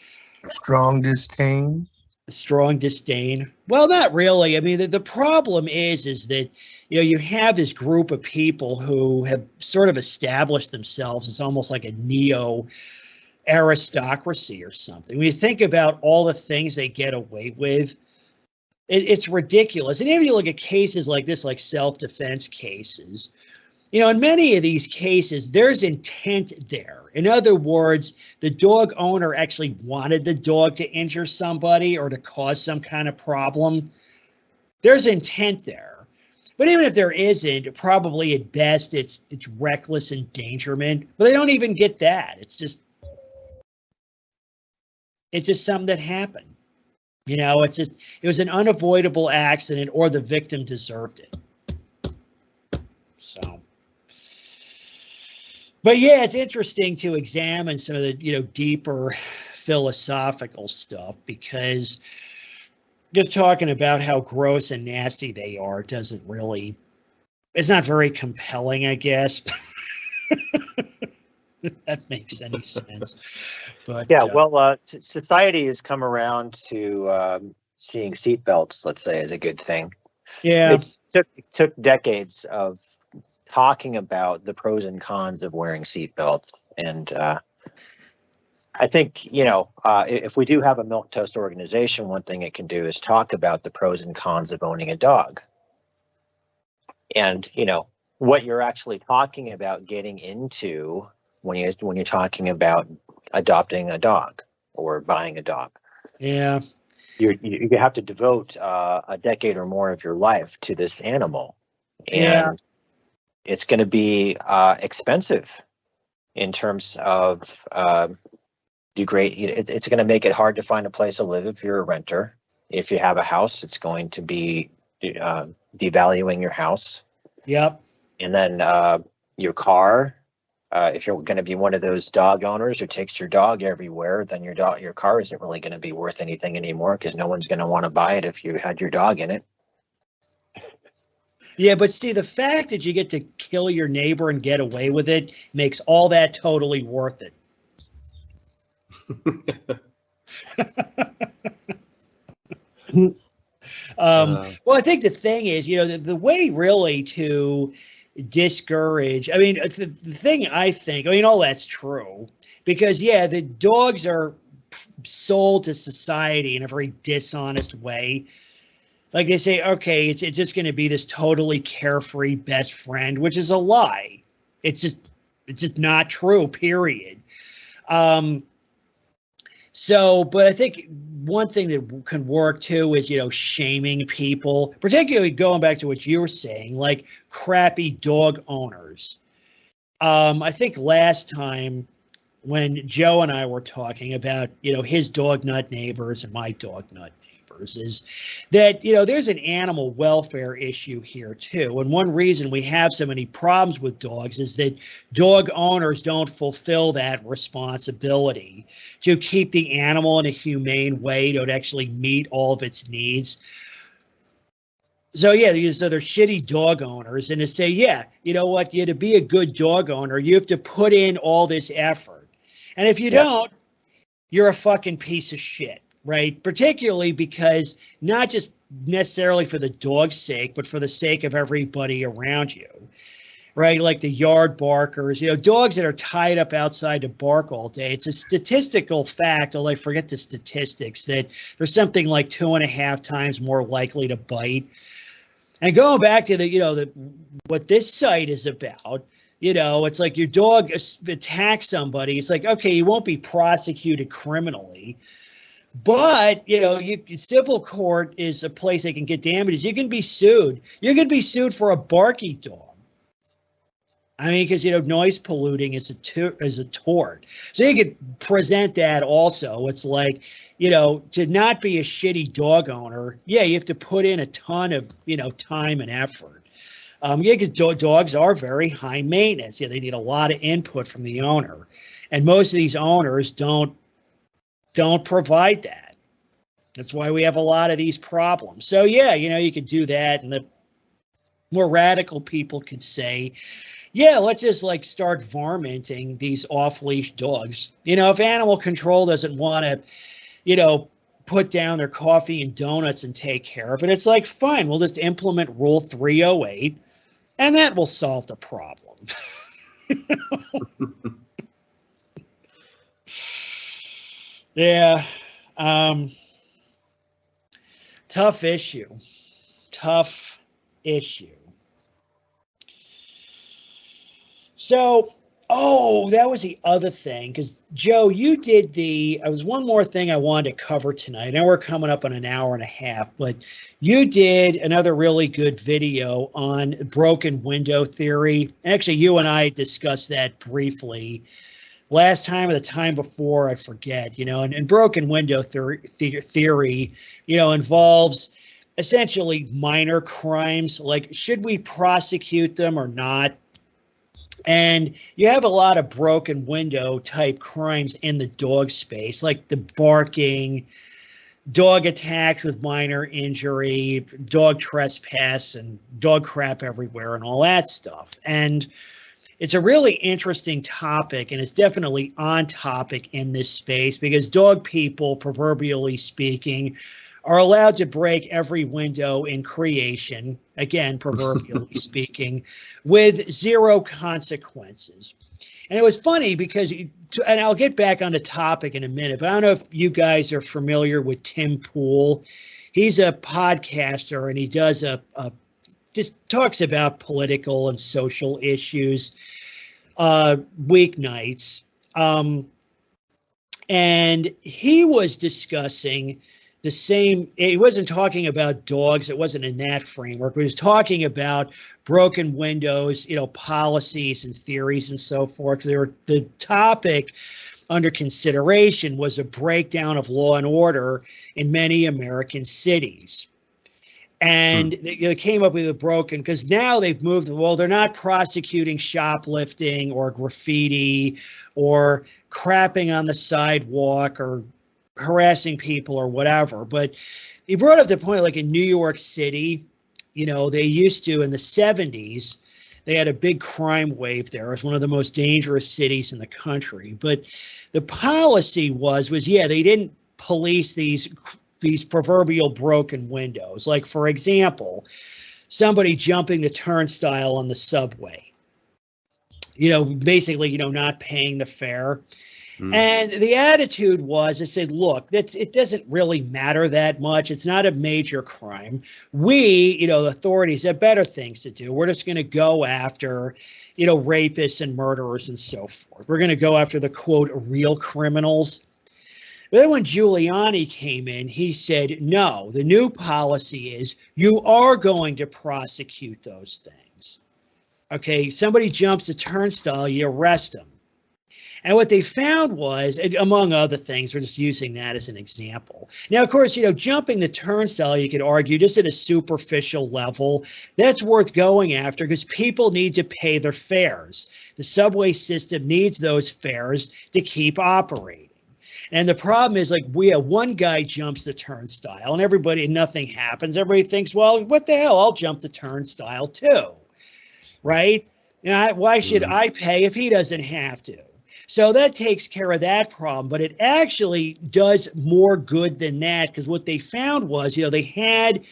Strong disdain. strong disdain. Well, not really. I mean, the problem is that, you know, you have this group of people who have sort of established themselves as almost like a neo aristocracy or something. When you think about all the things they get away with, it's ridiculous. And even if you look at cases like this, like self-defense cases, you know, in many of these cases, there's intent there. In other words, the dog owner actually wanted the dog to injure somebody or to cause some kind of problem. There's intent there. But even if there isn't, probably at best it's reckless endangerment. But they don't even get that. It's just something that happened. You know, it was an unavoidable accident, or the victim deserved it. So. But yeah, it's interesting to examine some of the, you know, deeper philosophical stuff, because just talking about how gross and nasty they are doesn't really, it's not very compelling, I guess. If that makes any sense. But yeah, well, society has come around to seeing seatbelts, let's say, as a good thing. Yeah, it took decades of talking about the pros and cons of wearing seatbelts, and I think, you know, if we do have a milquetoast organization, one thing it can do is talk about the pros and cons of owning a dog, and you know what you're actually talking about getting into when you're talking about adopting a dog or buying a dog. Yeah, you have to devote a decade or more of your life to this animal, and it's going to be expensive in terms of it's going to make it hard to find a place to live if you're a renter. If you have a house, it's going to be devaluing your house. Yep. And then your car. If you're going to be one of those dog owners who takes your dog everywhere, then your car isn't really going to be worth anything anymore, because no one's going to want to buy it if you had your dog in it. Yeah, but see, the fact that you get to kill your neighbor and get away with it makes all that totally worth it. Well, I think the thing is, you know, the way really to discourage, I mean, the thing I think, I mean, all that's true, because yeah, the dogs are sold to society in a very dishonest way. Like they say, okay, it's just going to be this totally carefree best friend, which is a lie. It's just not true, period. So, but I think one thing that can work too is, you know, shaming people, particularly going back to what you were saying, like crappy dog owners. I think last time when Joe and I were talking about, you know, his dog nut neighbors and my dog nut neighbors, is that, you know, there's an animal welfare issue here too. And one reason we have so many problems with dogs is that dog owners don't fulfill that responsibility to keep the animal in a humane way, to actually meet all of its needs. So yeah, so they're shitty dog owners, and to say, yeah, you know what, to be a good dog owner, you have to put in all this effort. And if you don't, you're a fucking piece of shit. Right, particularly because not just necessarily for the dog's sake, but for the sake of everybody around you, right? Like the yard barkers, you know, dogs that are tied up outside to bark all day. It's a statistical fact, although I forget the statistics, that there's something like 2.5 times more likely to bite. And going back to the, you know, what this site is about, you know, it's like your dog attacks somebody. It's like, okay, you won't be prosecuted criminally. But, you know, civil court is a place they can get damages. You can be sued. You can be sued for a barky dog. I mean, because, you know, noise polluting is a tort. So you could present that also. It's like, you know, to not be a shitty dog owner, yeah, you have to put in a ton of, you know, time and effort. Yeah, because dogs are very high maintenance. Yeah, they need a lot of input from the owner, and most of these owners don't provide that. That's why we have a lot of these problems. So yeah, you know, you could do that, and the more radical people could say, yeah, let's just like start varminting these off-leash dogs. You know, if animal control doesn't want to, you know, put down their coffee and donuts and take care of it, it's like, fine, we'll just implement Rule 308, and that will solve the problem. Yeah. Tough issue. Tough issue. So, oh, that was the other thing, because Joe, you did there was one more thing I wanted to cover tonight. Now we're coming up on an hour and a half, but you did another really good video on broken window theory. Actually, you and I discussed that briefly last time or the time before, I forget, you know, and broken window theory, you know, involves essentially minor crimes. Like, should we prosecute them or not? And you have a lot of broken window type crimes in the dog space, like the barking, dog attacks with minor injury, dog trespass, and dog crap everywhere, and all that stuff. And it's a really interesting topic, and it's definitely on topic in this space because dog people, proverbially speaking, are allowed to break every window in creation, again, proverbially speaking, with zero consequences. And it was funny because, and I'll get back on the topic in a minute, but I don't know if you guys are familiar with Tim Pool. He's a podcaster, and he does just talks about political and social issues weeknights. And he was discussing the same, he wasn't talking about dogs, it wasn't in that framework, he was talking about broken windows, you know, policies and theories and so forth. The topic under consideration was a breakdown of law and order in many American cities. And they came up with a broken, because now they've moved, well, they're not prosecuting shoplifting or graffiti or crapping on the sidewalk or harassing people or whatever. But he brought up the point, like in New York City, you know, they used to, in the 70s, they had a big crime wave there. It was one of the most dangerous cities in the country. But the policy was yeah, they didn't police these proverbial broken windows. Like, for example, somebody jumping the turnstile on the subway, you know, basically, you know, not paying the fare. And the attitude was, I said, look, it doesn't really matter that much. It's not a major crime. We, you know, the authorities have better things to do. We're just going to go after, you know, rapists and murderers and so forth. We're going to go after the, quote, real criminals. But then when Giuliani came in, he said, no, the new policy is you are going to prosecute those things. Okay, somebody jumps a turnstile, you arrest them. And what they found was, among other things, we're just using that as an example. Now, of course, you know, jumping the turnstile, you could argue, just at a superficial level, that's worth going after because people need to pay their fares. The subway system needs those fares to keep operating. And the problem is, like, one guy jumps the turnstile and nothing happens. Everybody thinks, well, what the hell? I'll jump the turnstile too, right? Why should I pay if he doesn't have to? So that takes care of that problem, but it actually does more good than that, because what they found was, you know, they had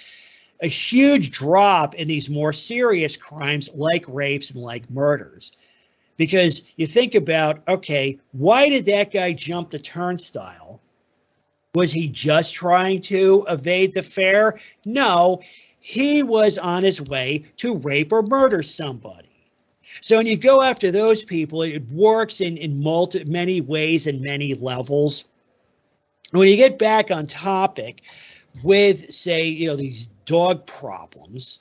a huge drop in these more serious crimes like rapes and like murders. Because you think about, okay, why did that guy jump the turnstile? Was he just trying to evade the fare? No, he was on his way to rape or murder somebody. So when you go after those people, it works in many ways and many levels. When you get back on topic with, say, you know, these dog problems,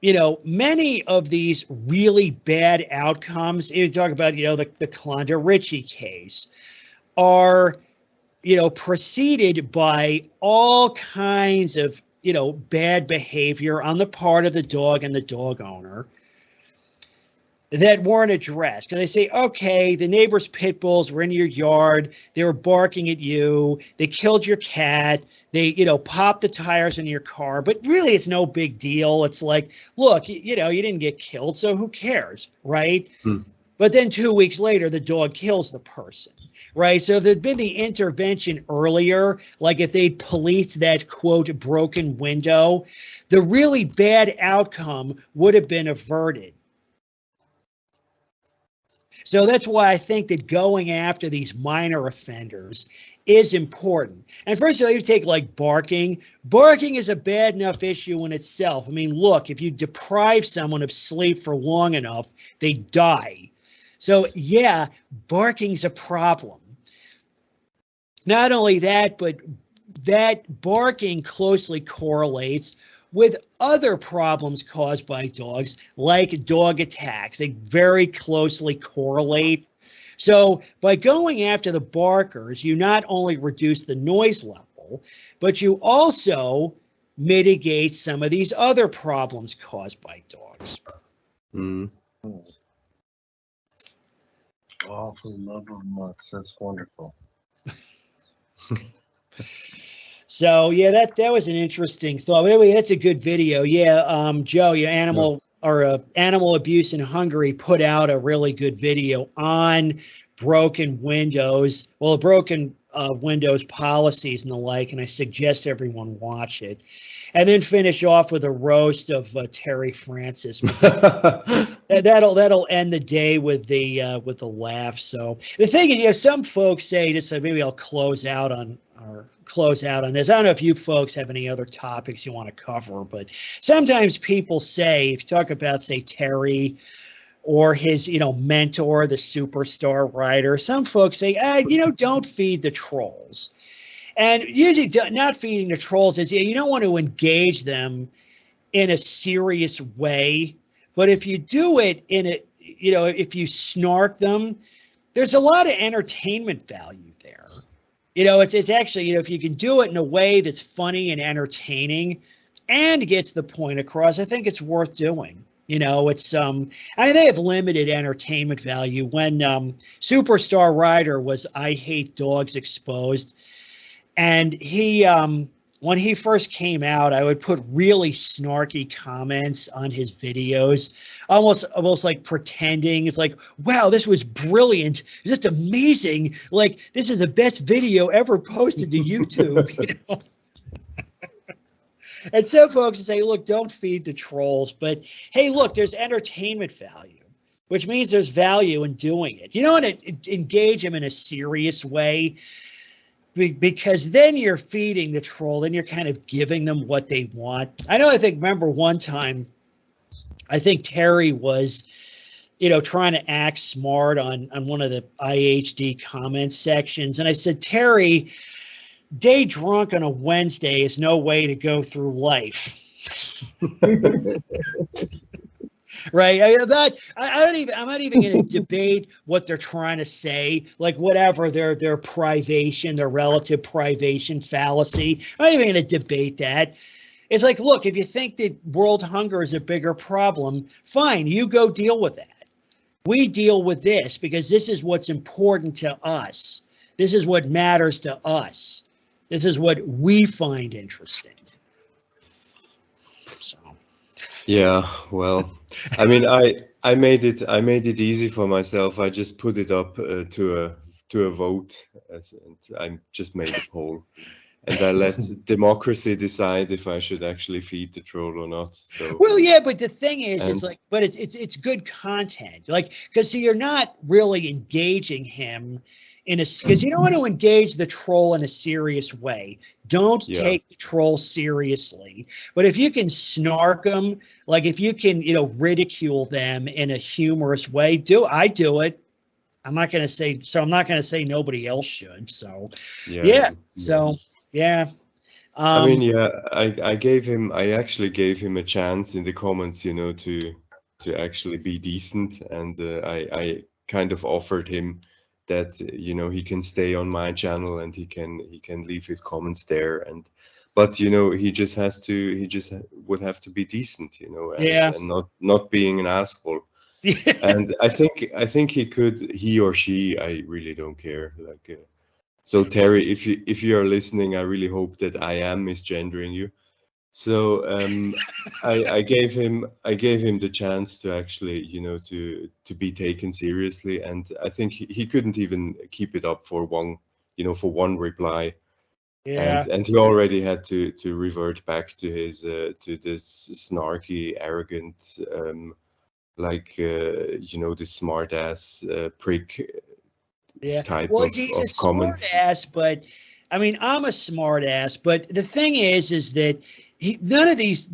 you know, many of these really bad outcomes, you talk about, you know, the Kalanda Ritchie case, are preceded by all kinds of, bad behavior on the part of the dog and the dog owner that weren't addressed. Because they say, okay, the neighbor's pit bulls were in your yard, they were barking at you, they killed your cat, they, popped the tires in your car, but really it's no big deal. It's like, look, you didn't get killed, so who cares, right? But then 2 weeks later, the dog kills the person, right? So if there'd been the intervention earlier, like if they'd policed that, quote, broken window, the really bad outcome would have been averted. So that's why I think that going after these minor offenders is important. And first of all, you take like barking. Barking is a bad enough issue in itself. I mean, look, if you deprive someone of sleep for long enough, they die. So yeah, barking's a problem. Not only that, but that barking closely correlates with other problems caused by dogs, like dog attacks. They very closely correlate. So by going after the barkers, you not only reduce the noise level, but you also mitigate some of these other problems caused by dogs. Awful love of months. That's wonderful. So yeah, that was an interesting thought. But anyway, that's a good video. Yeah, Joe, your animal abuse in Hungary put out a really good video on broken windows. Well, broken windows policies and the like, and I suggest everyone watch it. And then finish off with a roast of Terry Francis. That'll end the day with the laugh. So the thing is, some folks say, just so maybe I'll close out on this. I don't know if you folks have any other topics you want to cover, but sometimes people say, if you talk about, say, Terry or his, mentor, the superstar writer, some folks say, don't feed the trolls. And usually not feeding the trolls is, you don't want to engage them in a serious way. But if you do it in a, if you snark them, there's a lot of entertainment value there. It's actually, if you can do it in a way that's funny and entertaining and gets the point across, I think it's worth doing. It's I mean, they have limited entertainment value. When Superstar Writer was I Hate Dogs Exposed, and he when he first came out, I would put really snarky comments on his videos, almost like pretending. It's like, wow, this was brilliant, just amazing. Like, this is the best video ever posted to YouTube. And some folks say, look, don't feed the trolls, but hey, look, there's entertainment value, which means there's value in doing it. You don't want to engage them in a serious way, because then you're feeding the troll, then you're kind of giving them what they want. I remember one time, I think Terry was, trying to act smart on one of the IHD comment sections. And I said, Terry, day drunk on a Wednesday is no way to go through life. Right? I'm not even going to debate what they're trying to say, like whatever their privation, their relative privation fallacy. I'm not even going to debate that. It's like, look, if you think that world hunger is a bigger problem, fine, you go deal with that. We deal with this because this is what's important to us. This is what matters to us. This is what we find interesting. So. Yeah, well, I mean, I made it easy for myself. I just put it up to a vote, and I just made a poll, and I let democracy decide if I should actually feed the troll or not. So, well, yeah, but the thing is, it's good content, like, because you're not really engaging him because you don't want to engage the troll in a serious way. Don't take the troll seriously. But if you can snark them, like if you can, ridicule them in a humorous way, I do it. I'm not going to say, so I'm not going to say nobody else should. So, yeah. I mean, I actually gave him a chance in the comments, to actually be decent. And I kind of offered him that you know, he can stay on my channel and he can leave his comments there, and but you know, he just would have to be decent, you know, and not being an asshole. And I think he or she, I really don't care, like so Terry, if you are listening, I really hope that I am misgendering you. So I gave him the chance to actually, you know, to be taken seriously, and I think he couldn't even keep it up for one, you know, for one reply. And he already had to revert back to his to this snarky, arrogant, like you know, this smart ass prick type well, of he's a comment. smart ass, but I mean, I'm a smart ass, but the thing is that none of these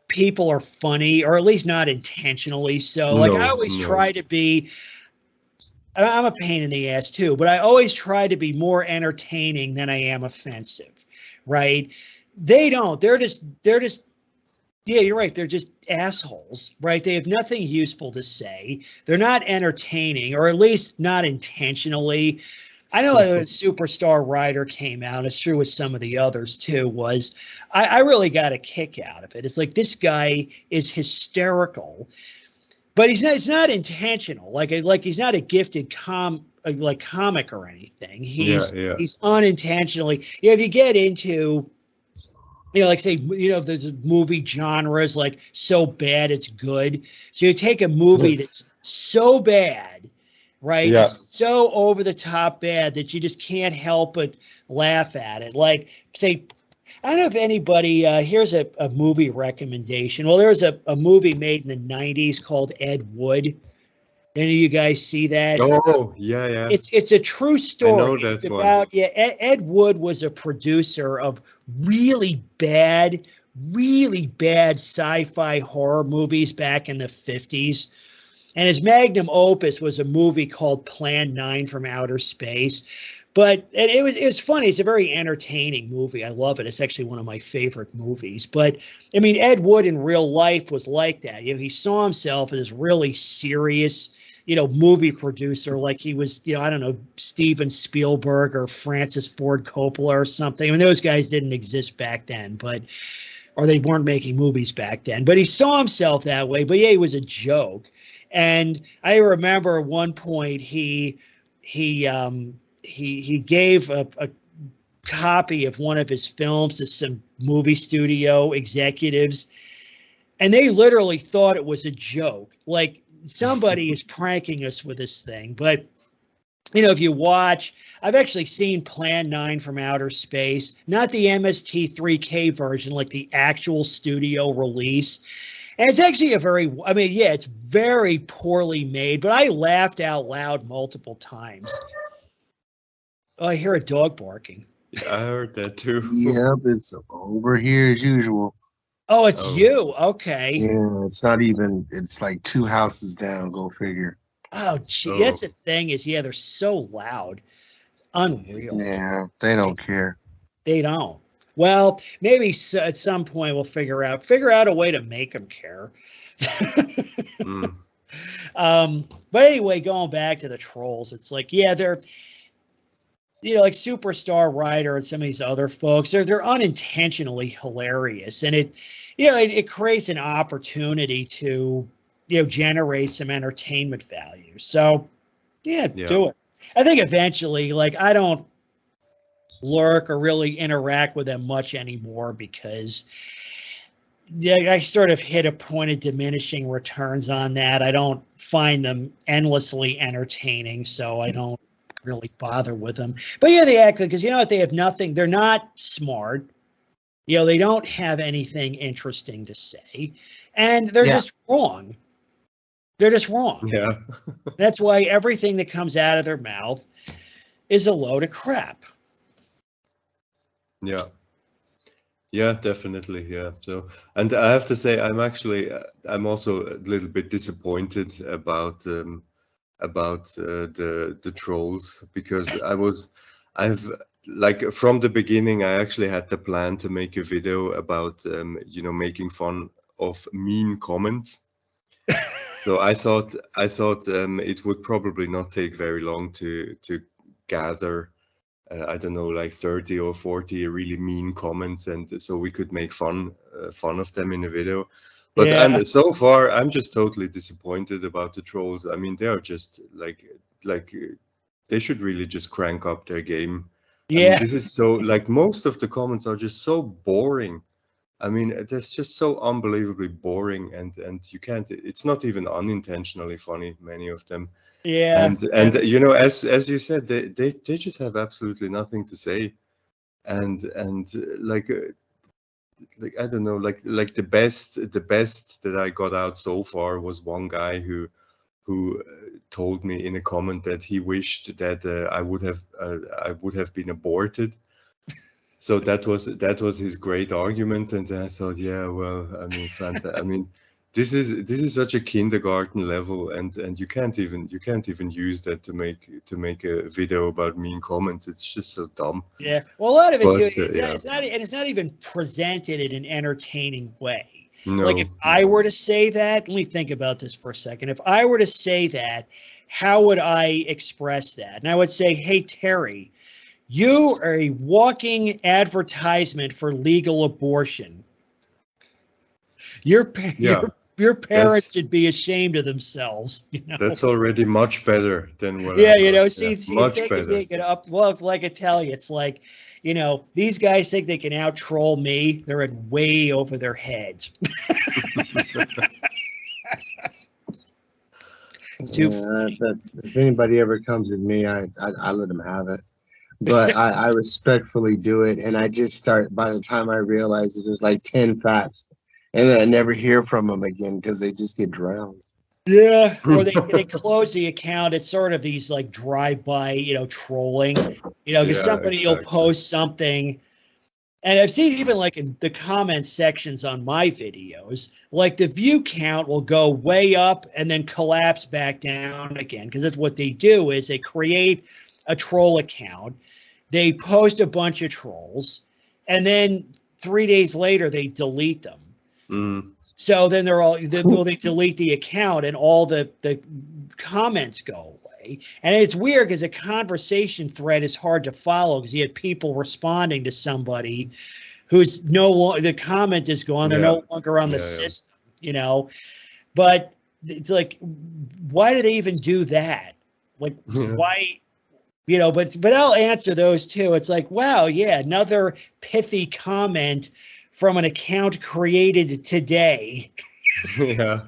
people are funny, or at least not intentionally so. Like, I always try to be, I'm a pain in the ass too, but I always try to be more entertaining than I am offensive, right? They don't. They're just yeah, you're right. They're just assholes, right? They have nothing useful to say. They're not entertaining, or at least not intentionally. I know that when Superstar Writer came out, it's true with some of the others too, was I really got a kick out of it. It's like, this guy is hysterical, but it's not intentional. Like he's not a gifted comic or anything. He's unintentionally, you know, if you get into, you know, like say, you know, there's movie genres like so bad it's good. So you take a movie that's so bad, right? Yeah. It's so over the top bad that you just can't help but laugh at it. Like, say, I don't know if anybody, here's a movie recommendation. Well, there was a movie made in the 90s called Ed Wood. Any of you guys see that? Oh, yeah. It's a true story. I know that's it's about one. Ed Wood was a producer of really bad sci-fi horror movies back in the 50s. And his magnum opus was a movie called Plan 9 from Outer Space. But it was funny. It's a very entertaining movie. I love it. It's actually one of my favorite movies. But I mean, Ed Wood in real life was like that. You know, he saw himself as really serious, you know, movie producer, like he was, you know, I don't know, Steven Spielberg or Francis Ford Coppola or something. I mean, those guys didn't exist back then, or they weren't making movies back then. But he saw himself that way. But yeah, he was a joke. And I remember at one point he gave a copy of one of his films to some movie studio executives, and they literally thought it was a joke. Like, somebody is pranking us with this thing. But, you know, if you watch, I've actually seen Plan 9 from Outer Space, not the MST3K version, like the actual studio release. And it's actually it's very poorly made, but I laughed out loud multiple times. Oh, I hear a dog barking. I heard that too. Yep, it's over here as usual. Oh, it's you. Okay. Yeah, it's not even, it's like 2 houses down, go figure. Oh, gee, that's the thing is, they're so loud. It's unreal. Yeah, they don't care. They don't. Well, maybe at some point we'll figure out a way to make them care. But anyway, going back to the trolls, it's like, they're, you know, like Superstar Writer and some of these other folks, they're unintentionally hilarious, and it creates an opportunity to, you know, generate some entertainment value. So do it. I think eventually, like, I don't lurk or really interact with them much anymore because I sort of hit a point of diminishing returns on that. I don't find them endlessly entertaining, so I don't really bother with them. But yeah, they act because, you know what, they have nothing. They're not smart. You know, they don't have anything interesting to say, and they're just wrong. They're just wrong. Yeah. That's why everything that comes out of their mouth is a load of crap. Yeah, definitely. Yeah. So, and I have to say, I'm also a little bit disappointed about the trolls, because I've like from the beginning, I actually had the plan to make a video about, you know, making fun of mean comments. So I thought it would probably not take very long to gather, I don't know, like 30 or 40 really mean comments, and so we could make fun of them in a video. But Yeah. so far, I'm just totally disappointed about the trolls. I mean, they are just like they should really just crank up their game. I mean, Yeah. this is so, like, most of the comments are just so boring. I mean, that's just so unbelievably boring, and you can't. It's not even unintentionally funny, many of them. Yeah. And you know, as you said, they just have absolutely nothing to say, and like I don't know, like the best that I got out so far was one guy who told me in a comment that he wished that I would have been aborted. So that was his great argument, and I thought, yeah, well, I mean, I mean, this is such a kindergarten level, and you can't even use that to make a video about mean comments. It's just so dumb. Yeah. Well, a lot of it But, too, yeah. it's not even presented in an entertaining way. No, Like if I were to say that, let me think about this for a second. If I were to say that, how would I express that? And I would say, hey, Terry, you are a walking advertisement for legal abortion. Your parents should be ashamed of themselves. You know? That's already much better than what. Yeah, you know, see, much things better. they get up. Well, like I tell you, it's like, you know, these guys think they can out troll me. They're in way over their heads. If anybody ever comes at me, I let them have it. But I respectfully do it, and I just start. By the time I realize it, there's like 10 facts, and then I never hear from them again because they just get drowned. Yeah, or they close the account. It's sort of these like drive-by, you know, trolling. You know, because somebody will post something. And I've seen even like in the comment sections on my videos, like the view count will go way up and then collapse back down again. Because that's what they do is they create a troll account. They post a bunch of trolls. And then 3 days later, they delete them. Mm. So then they delete the account and all the comments go away. And it's weird because a conversation thread is hard to follow because you have people responding to somebody who's the comment is gone. They're no longer on the system, you know. But it's like, why do they even do that? Like, why? You know, but I'll answer those too. It's like, wow, yeah, another pithy comment from an account created today. Yeah.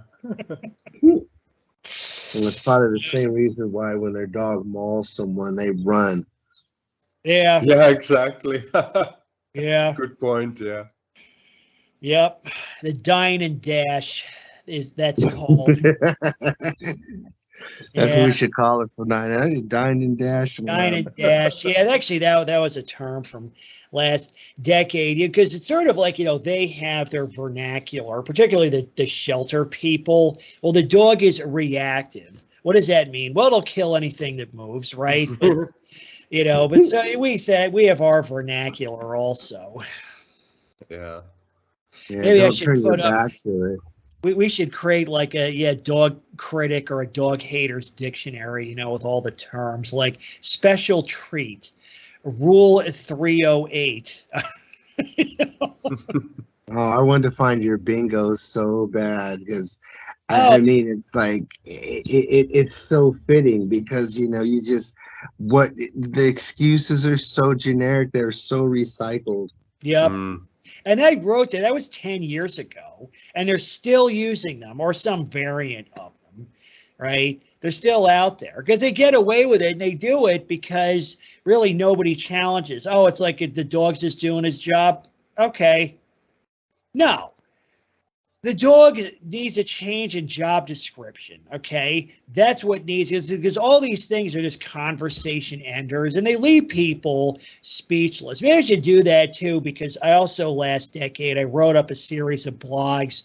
Well, it's part of the same reason why when their dog mauls someone, they run. Yeah. Yeah, exactly. Yeah. Good point. Yeah. Yep. The dine and dash that's called. That's what we should call it from now on. Dine and dash. Dine and dash. Yeah, actually, that was a term from last decade because it's sort of like, you know, they have their vernacular, particularly the shelter people. Well, the dog is reactive. What does that mean? Well, it'll kill anything that moves, right? But, you know, but so we said we have our vernacular also. Yeah. Maybe I should put up. Back to it. We should create like a dog critic or a dog haters dictionary, you know, with all the terms like special treat, rule 308. You know? Oh, I wanted to find your bingo so bad because I mean, it's like it's so fitting because, you know, you just the excuses are so generic. They're so recycled. Yep. And I wrote that was 10 years ago, and they're still using them or some variant of them, right? They're still out there because they get away with it, and they do it because really nobody challenges. Oh, it's like the dog's just doing his job. Okay. No. The dog needs a change in job description, okay? That's what needs, because all these things are just conversation enders, and they leave people speechless. Maybe I should do that, too, because I also, last decade, I wrote up a series of blogs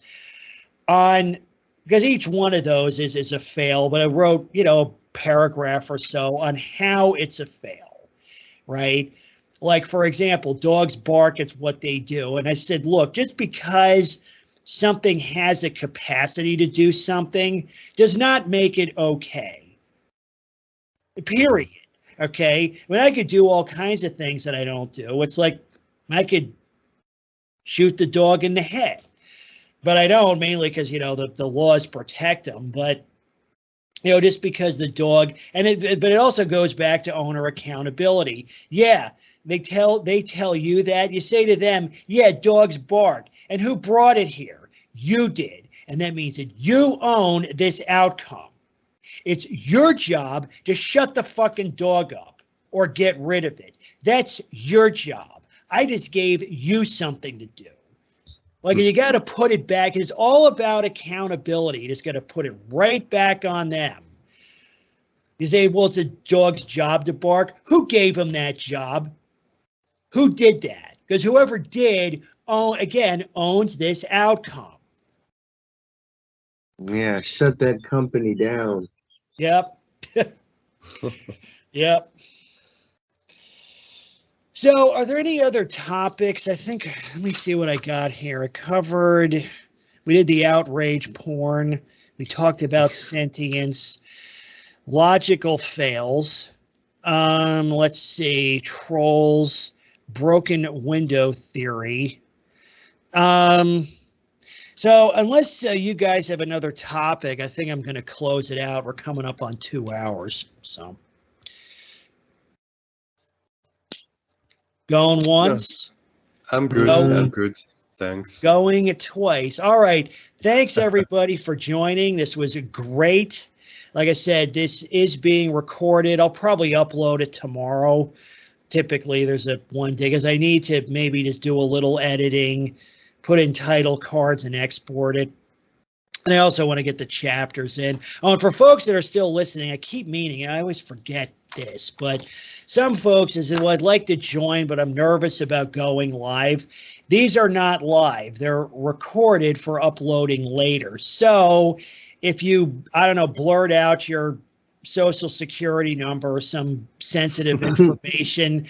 on, because each one of those is a fail, but I wrote, you know, a paragraph or so on how it's a fail, right? Like, for example, dogs bark, it's what they do. And I said, look, just because something has a capacity to do something does not make it okay. Period. Okay? When I could do all kinds of things that I don't do, it's like I could shoot the dog in the head. But I don't, mainly because, you know, the laws protect them. But, you know, just because the dog, but it also goes back to owner accountability. Yeah, they tell you that. You say to them, yeah, dogs bark. And who brought it here? You did. And that means that you own this outcome. It's your job to shut the fucking dog up or get rid of it. That's your job. I just gave you something to do. Like, you got to put it back. It's all about accountability. You just got to put it right back on them. You say, well, it's a dog's job to bark. Who gave him that job? Who did that? Because whoever did, owns this outcome. Yeah, shut that company down. Yep. Yep. So are there any other topics? I think, let me see what I got here. We did the outrage porn. We talked about sentience, logical fails. Let's see, trolls, broken window theory. So unless you guys have another topic, I think I'm going to close it out. We're coming up on 2 hours. So going once. I'm good. I'm good. Thanks. Going twice. All right. Thanks everybody for joining. This was great. Like I said, this is being recorded. I'll probably upload it tomorrow. Typically there's one day because I need to maybe just do a little editing, put in title cards and export it. And I also want to get the chapters in. Oh, and for folks that are still listening, I keep meaning, I always forget this, but some folks say, well, I'd like to join, but I'm nervous about going live. These are not live. They're recorded for uploading later. So if you, I don't know, blurt out your social security number or some sensitive information,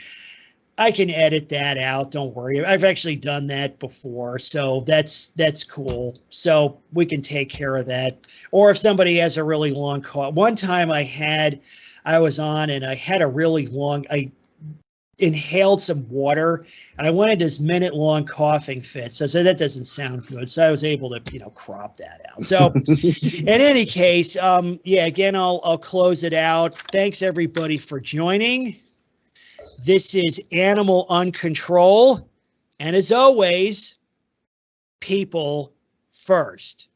I can edit that out. Don't worry. I've actually done that before. So that's cool. So we can take care of that. Or if somebody has a really long call. One time I was on and I had a really long, I inhaled some water and I wanted this minute-long coughing fit. So I said, that doesn't sound good. So I was able to, crop that out. So in any case, yeah, again, I'll close it out. Thanks everybody for joining. This is Animal Uncontrol. And as always, people first.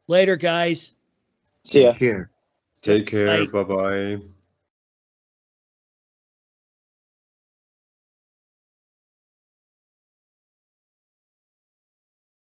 Later, guys. See ya. Take care. Take care. Bye. Bye-bye.